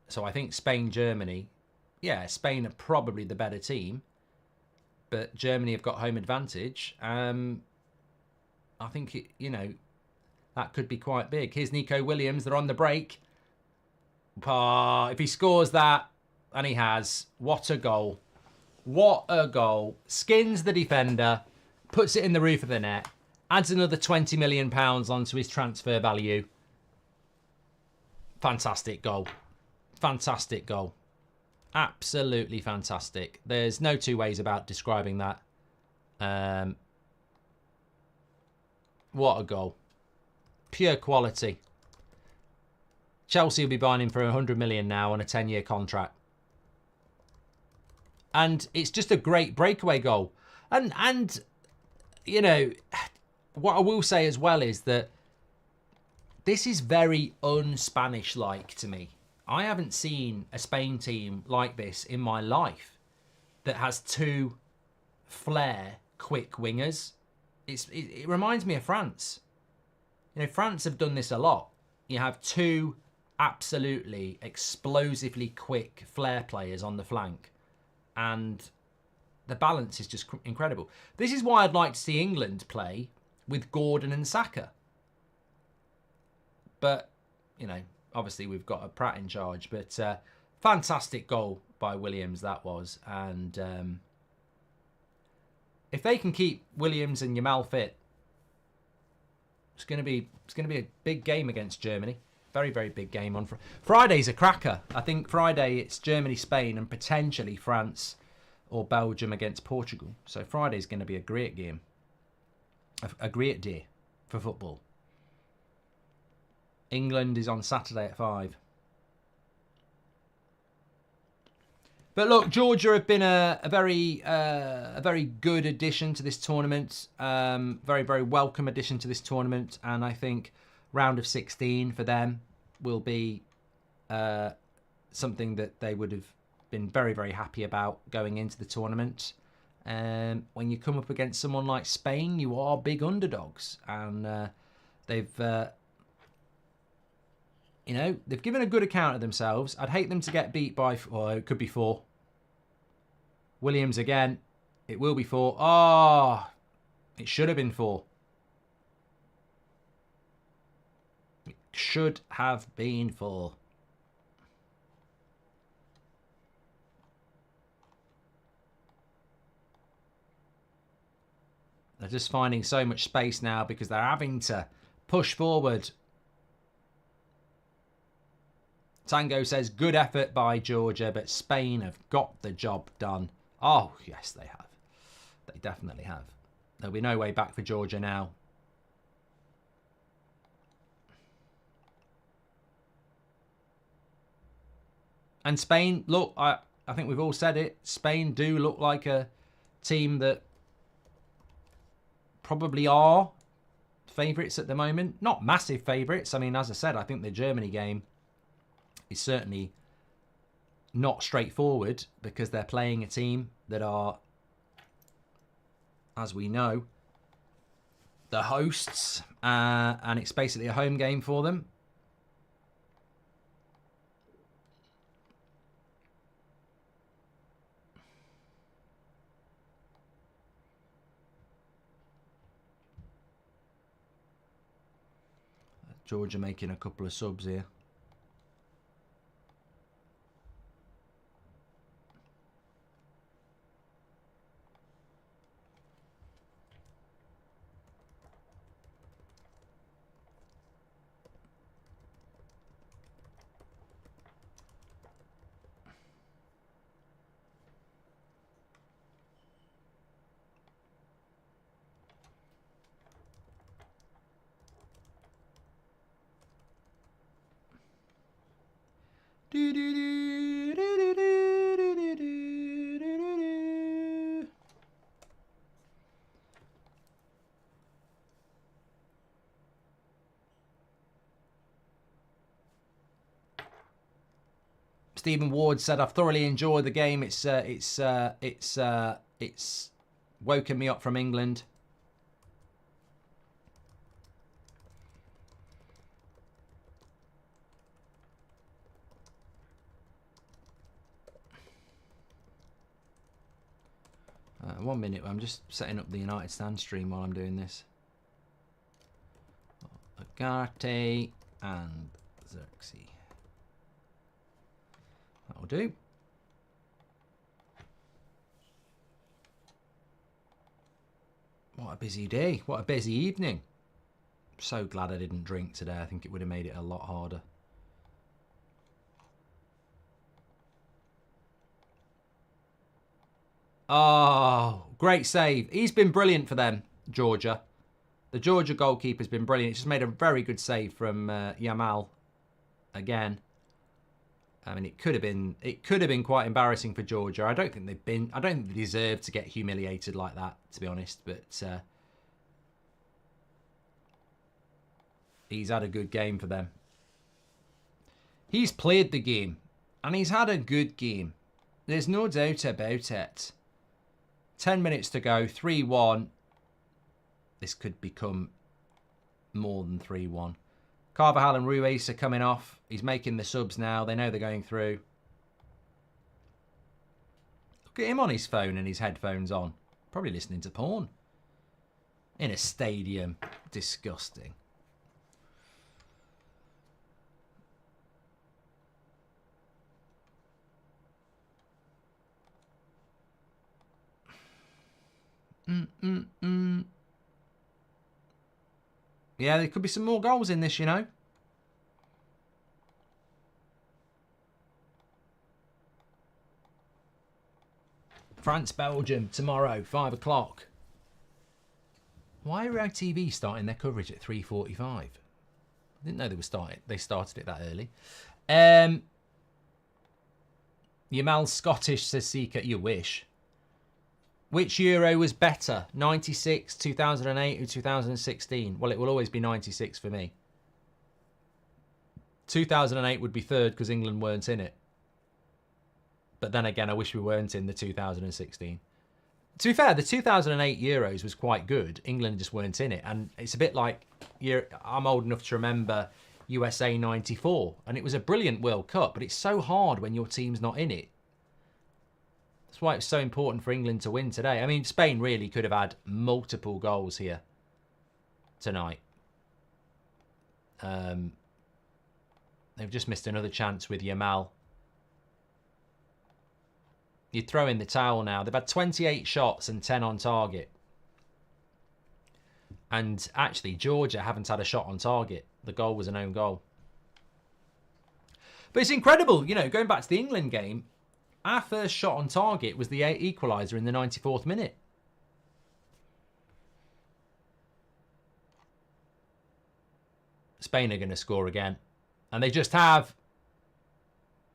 So I think Spain-Germany... Yeah, Spain are probably the better team, but Germany have got home advantage. I think, that could be quite big. Here's Nico Williams. They're on the break. If he scores that, and he has, what a goal. What a goal. Skins the defender, puts it in the roof of the net, adds another £20 million onto his transfer value. Fantastic goal. Fantastic goal. Absolutely fantastic. There's no two ways about describing that. What a goal. Pure quality. Chelsea will be buying him for 100 million now on a 10-year contract. And it's just a great breakaway goal. And you know, what I will say as well is that this is very un-Spanish-like to me. I haven't seen a Spain team like this in my life that has two flair, quick wingers. It reminds me of France. You know, France have done this a lot. You have two absolutely explosively quick flair players on the flank, and the balance is just incredible. This is why I'd like to see England play with Gordon and Saka. But, you know, obviously we've got a Pratt in charge. But fantastic goal by Williams, that was. And if they can keep Williams and Yamal fit, it's going to be a big game against Germany. Very, very big game on Friday's a cracker. I think Friday it's Germany, Spain, and potentially France or Belgium against Portugal. So Friday's going to be a great game. A great day for football. England is on Saturday at 5. But look, Georgia have been a very good addition to this tournament. Very, very welcome addition to this tournament. And I think round of 16 for them will be something that they would have been very, very happy about going into the tournament. When you come up against someone like Spain, you are big underdogs. And they've given a good account of themselves. I'd hate them to get beat by, well, it could be 4. Williams again. It will be 4. Oh, it should have been 4. It should have been 4. They're just finding so much space now because they're having to push forward. Tango says, good effort by Georgia, but Spain have got the job done. Oh, yes, they have. They definitely have. There'll be no way back for Georgia now. And Spain, look, I think we've all said it. Spain do look like a team that probably are favourites at the moment. Not massive favourites. I mean, as I said, I think the Germany game is certainly not straightforward because they're playing a team that are, as we know, the hosts, and it's basically a home game for them. Georgia making a couple of subs here. Stephen Ward said, "I've thoroughly enjoyed the game. It's woken me up from England." One minute, I'm just setting up the United Stand stream while I'm doing this. Agate and Xerxes. That'll do. What a busy day. What a busy evening. So glad I didn't drink today. I think it would have made it a lot harder. Oh, great save. He's been brilliant for them, Georgia. The Georgia goalkeeper's been brilliant. He's just made a very good save from Yamal again. I mean, it could have been quite embarrassing for Georgia. I don't think they deserve to get humiliated like that, to be honest. But he's had a good game for them. He's played the game, and he's had a good game. There's no doubt about it. 10 minutes to go, 3-1. This could become more than 3-1. Carvajal and Ruiz are coming off. He's making the subs now. They know they're going through. Look at him on his phone and his headphones on. Probably listening to porn. In a stadium. Disgusting. Yeah, there could be some more goals in this, you know. France-Belgium tomorrow, 5 o'clock. Why are TV starting their coverage at 3:45? I didn't know they started it that early. Yamal's Scottish, says Seeker. You wish. Which Euro was better? 96, 2008 or 2016? Well, it will always be 96 for me. 2008 would be third because England weren't in it. But then again, I wish we weren't in the 2016. To be fair, the 2008 Euros was quite good. England just weren't in it. And it's a bit like, I'm old enough to remember USA 94. And it was a brilliant World Cup, but it's so hard when your team's not in it. That's why it's so important for England to win today. I mean, Spain really could have had multiple goals here tonight. They've just missed another chance with Yamal. You'd throw in the towel now. They've had 28 shots and 10 on target. And actually, Georgia haven't had a shot on target. The goal was an own goal. But it's incredible, you know, going back to the England game, our first shot on target was the equalizer in the 94th minute. Spain are going to score again. And they just have.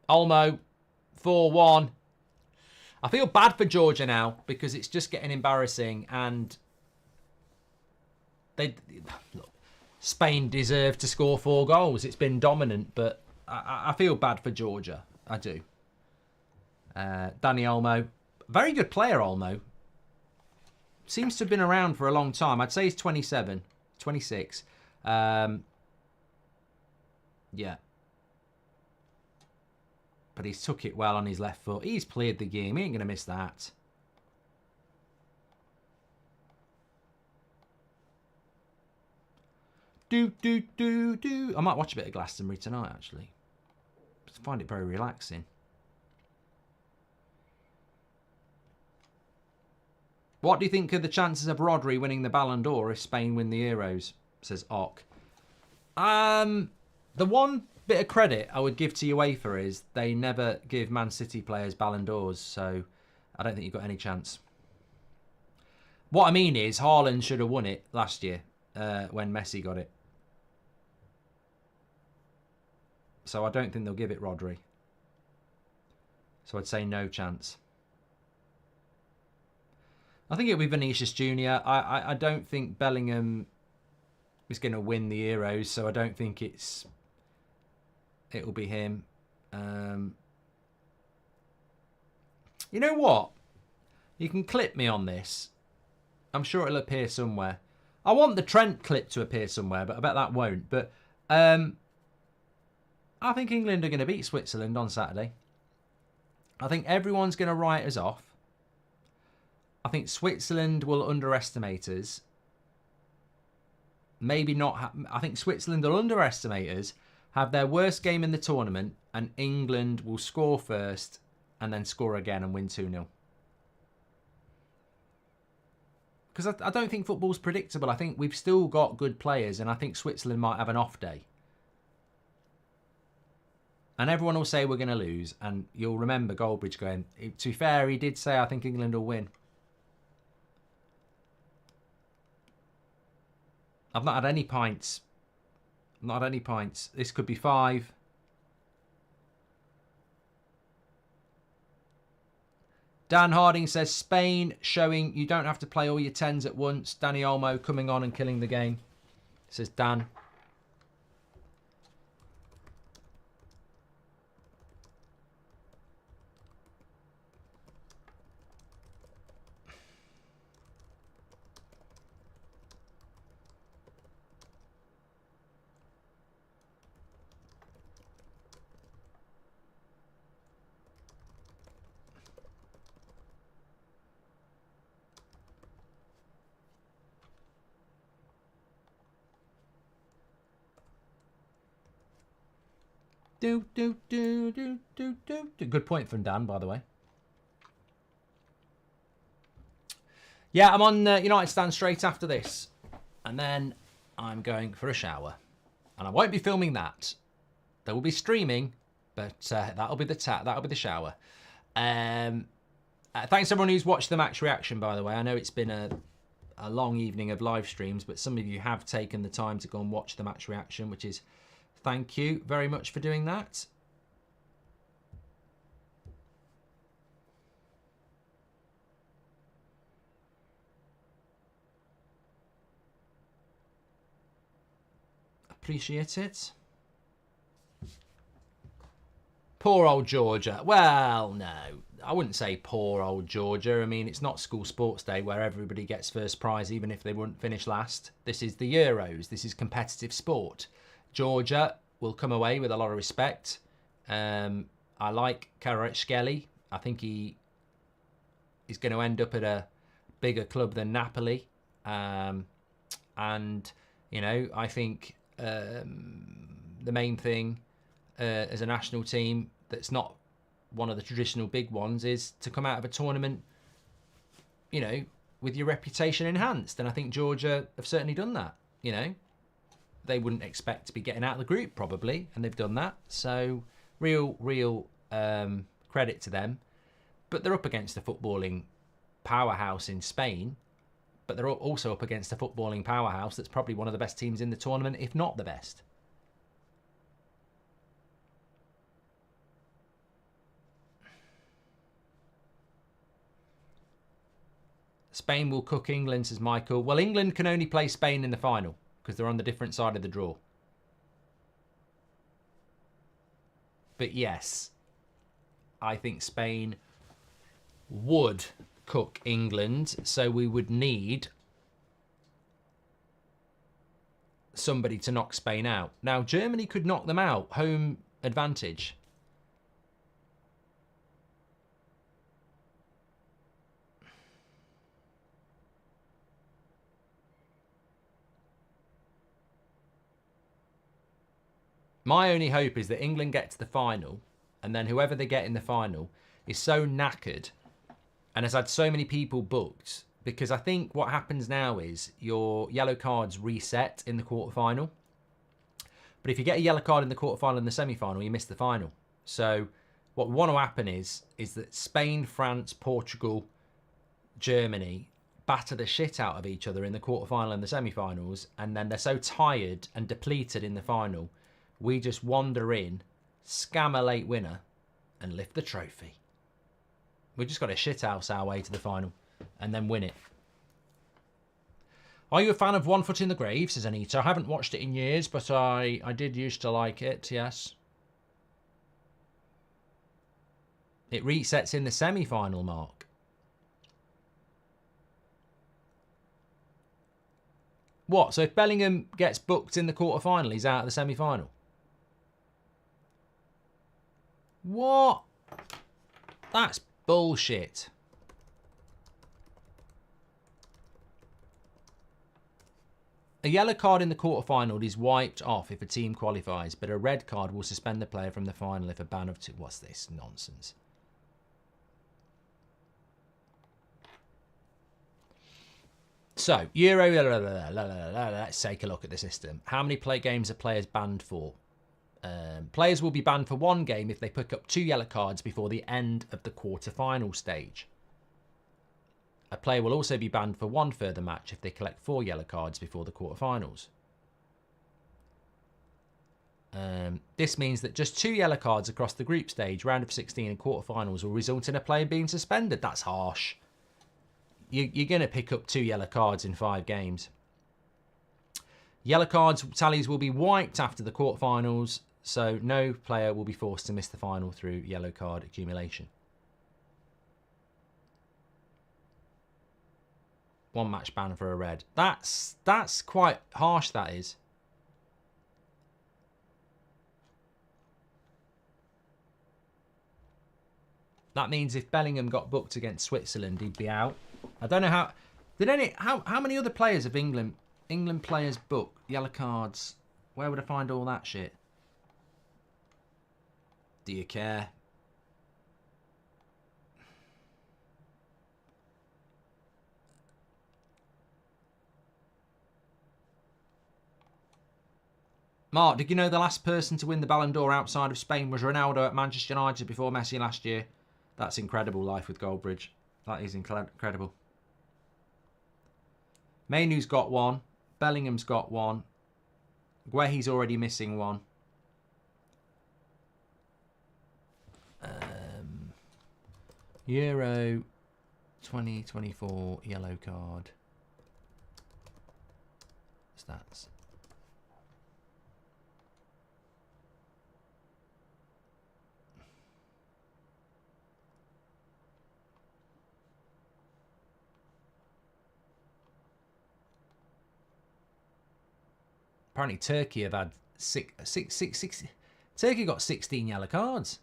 Olmo, 4-1. I feel bad for Georgia now because it's just getting embarrassing. And look, Spain deserved to score 4 goals. It's been dominant, but I feel bad for Georgia. I do. Danny Olmo. Very good player, Olmo. Seems to have been around for a long time. I'd say he's 27, 26. Yeah. But he's took it well on his left foot. He's played the game. He ain't going to miss that. I might watch a bit of Glastonbury tonight, actually. I find it very relaxing. What do you think of the chances of Rodri winning the Ballon d'Or if Spain win the Euros? Says Ock. The one bit of credit I would give to UEFA is they never give Man City players Ballon d'Ors, so I don't think you've got any chance. What I mean is Haaland should have won it last year when Messi got it. So I don't think they'll give it Rodri. So I'd say no chance. I think it'll be Vinicius Jr. I don't think Bellingham is going to win the Euros, so I don't think it'll be him. You know what? You can clip me on this. I'm sure it'll appear somewhere. I want the Trent clip to appear somewhere, but I bet that won't. But I think England are going to beat Switzerland on Saturday. I think everyone's going to write us off. I think Switzerland will underestimate us. Maybe not. I think Switzerland will underestimate us, have their worst game in the tournament, and England will score first and then score again and win 2-0. Because I don't think football's predictable. I think we've still got good players, and I think Switzerland might have an off day. And everyone will say we're going to lose, and you'll remember Goldbridge going, to be fair, he did say I think England will win. I've not had any pints. Not had any pints. This could be 5. Dan Harding says, Spain showing you don't have to play all your 10s at once. Danny Olmo coming on and killing the game. Says Dan. Good point from Dan, by the way. Yeah, I'm on United Stand straight after this. And then I'm going for a shower. And I won't be filming that. There will be streaming, but that'll be the shower. Thanks everyone who's watched the match reaction, by the way. I know it's been a long evening of live streams, but some of you have taken the time to go and watch the match reaction, which is thank you very much for doing that. Appreciate it. Poor old Georgia. Well, no, I wouldn't say poor old Georgia. I mean, it's not school sports day where everybody gets first prize, even if they wouldn't finish last. This is the Euros. This is competitive sport. Georgia will come away with a lot of respect. I like Kvaratskhelia. I think he is going to end up at a bigger club than Napoli. And, you know, I think the main thing as a national team that's not one of the traditional big ones is to come out of a tournament, you know, with your reputation enhanced. And I think Georgia have certainly done that. You know, they wouldn't expect to be getting out of the group probably, and they've done that. So real credit to them. But they're up against a footballing powerhouse in Spain. But they're also up against a footballing powerhouse that's probably one of the best teams in the tournament, if not the best. Spain will cook England, says Michael. Well, England can only play Spain in the final because they're on the different side of the draw. But yes, I think Spain would cook England, so we would need somebody to knock Spain out. Now, Germany could knock them out. Home advantage. My only hope is that England get to the final, and then whoever they get in the final is so knackered and has had so many people booked, because I think what happens now is your yellow cards reset in the quarterfinal. But if you get a yellow card in the quarterfinal and the semi-final, you miss the final. So what we want to happen is that Spain, France, Portugal, Germany batter the shit out of each other in the quarterfinal and the semi-finals, and then they're so tired and depleted in the final, we just wander in, scam a late winner, and lift the trophy. We just got to shithouse our way to the final and then win it. Are you a fan of One Foot in the Grave, says Anita? I haven't watched it in years, but I did used to like it, yes. It resets in the semi-final, Mark. What? So if Bellingham gets booked in the quarter-final, he's out of the semi-final? What? That's bullshit. A yellow card in the quarterfinal is wiped off if a team qualifies, but a red card will suspend the player from the final if a ban of two... What's this nonsense? So, Euro... Let's take a look at the system. How many games are players banned for? Players will be banned for one game if they pick up 2 yellow cards before the end of the quarter-final stage. A player will also be banned for 1 further match if they collect 4 yellow cards before the quarter-finals. This means that just 2 yellow cards across the group stage, round of 16 and quarter-finals will result in a player being suspended. That's harsh. You're going to pick up 2 yellow cards in 5 games. Yellow cards tallies will be wiped after the quarterfinals, so no player will be forced to miss the final through yellow card accumulation. 1 match ban for a red. That's quite harsh, that is. That means if Bellingham got booked against Switzerland, he'd be out. I don't know how... How many other players of England players book yellow cards? Where would I find all that shit? Do you care? Mark, did you know the last person to win the Ballon d'Or outside of Spain was Ronaldo at Manchester United before Messi last year? That's incredible, life with Goldbridge. That is incredible. Mainu's got one. Bellingham's got one. Guehi's already missing one. Euro 2024 yellow card. Stats. Apparently Turkey have had six. Turkey got 16 yellow cards.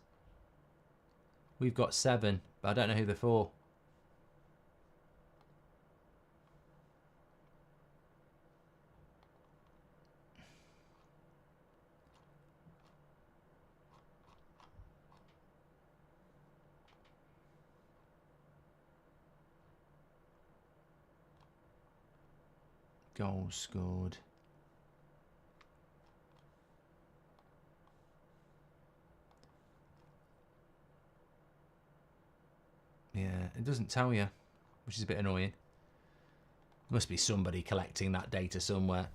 We've got 7, but I don't know who they're for. Goals scored. Yeah, it doesn't tell you, which is a bit annoying. Must be somebody collecting that data somewhere.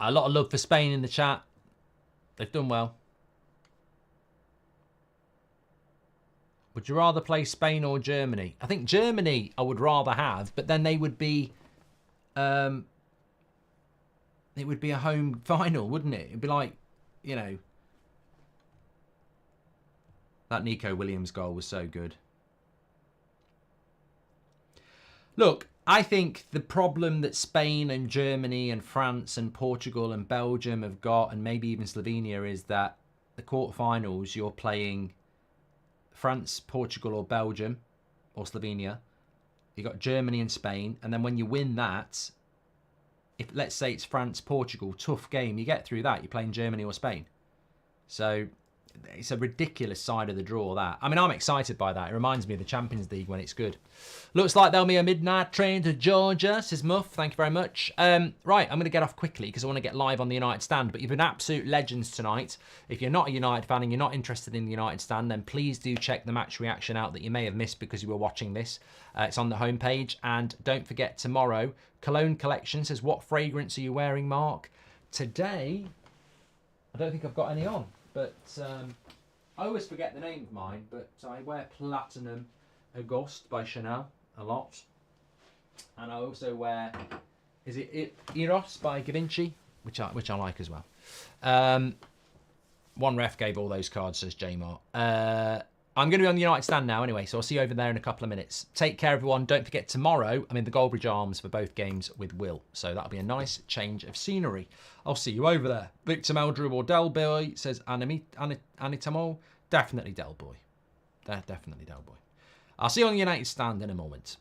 A lot of love for Spain in the chat. They've done well. Would you rather play Spain or Germany? I think Germany I would rather have, but then they would be... it would be a home final, wouldn't it? It'd be like, you know... That Nico Williams goal was so good. Look, I think the problem that Spain and Germany and France and Portugal and Belgium have got, and maybe even Slovenia, is that the quarterfinals you're playing France, Portugal or Belgium or Slovenia. You got Germany and Spain, and then when you win that, if let's say it's France, Portugal, tough game, you get through that, you're playing Germany or Spain. So it's a ridiculous side of the draw, that. I mean, I'm excited by that. It reminds me of the Champions League when it's good. Looks like there'll be a midnight train to Georgia, says Muff. Thank you very much. Right, I'm going to get off quickly because I want to get live on the United Stand. But you've been absolute legends tonight. If you're not a United fan and you're not interested in the United Stand, then please do check the match reaction out that you may have missed because you were watching this. It's on the homepage. And don't forget, tomorrow, Cologne Collection says, what fragrance are you wearing, Mark? Today, I don't think I've got any on. But I always forget the name of mine, but I wear Platinum Auguste by Chanel a lot. And I also wear, is it Eros by Givenchy, which I like as well. One ref gave all those cards, says J-Mart. I'm going to be on the United Stand now anyway, so I'll see you over there in a couple of minutes. Take care, everyone. Don't forget, tomorrow, I'm in the Goldbridge Arms for both games with Will. So that'll be a nice change of scenery. I'll see you over there. Victor Meldrew or Del Boy, says Anitamo. Definitely Del Boy. Definitely Del Boy. I'll see you on the United Stand in a moment.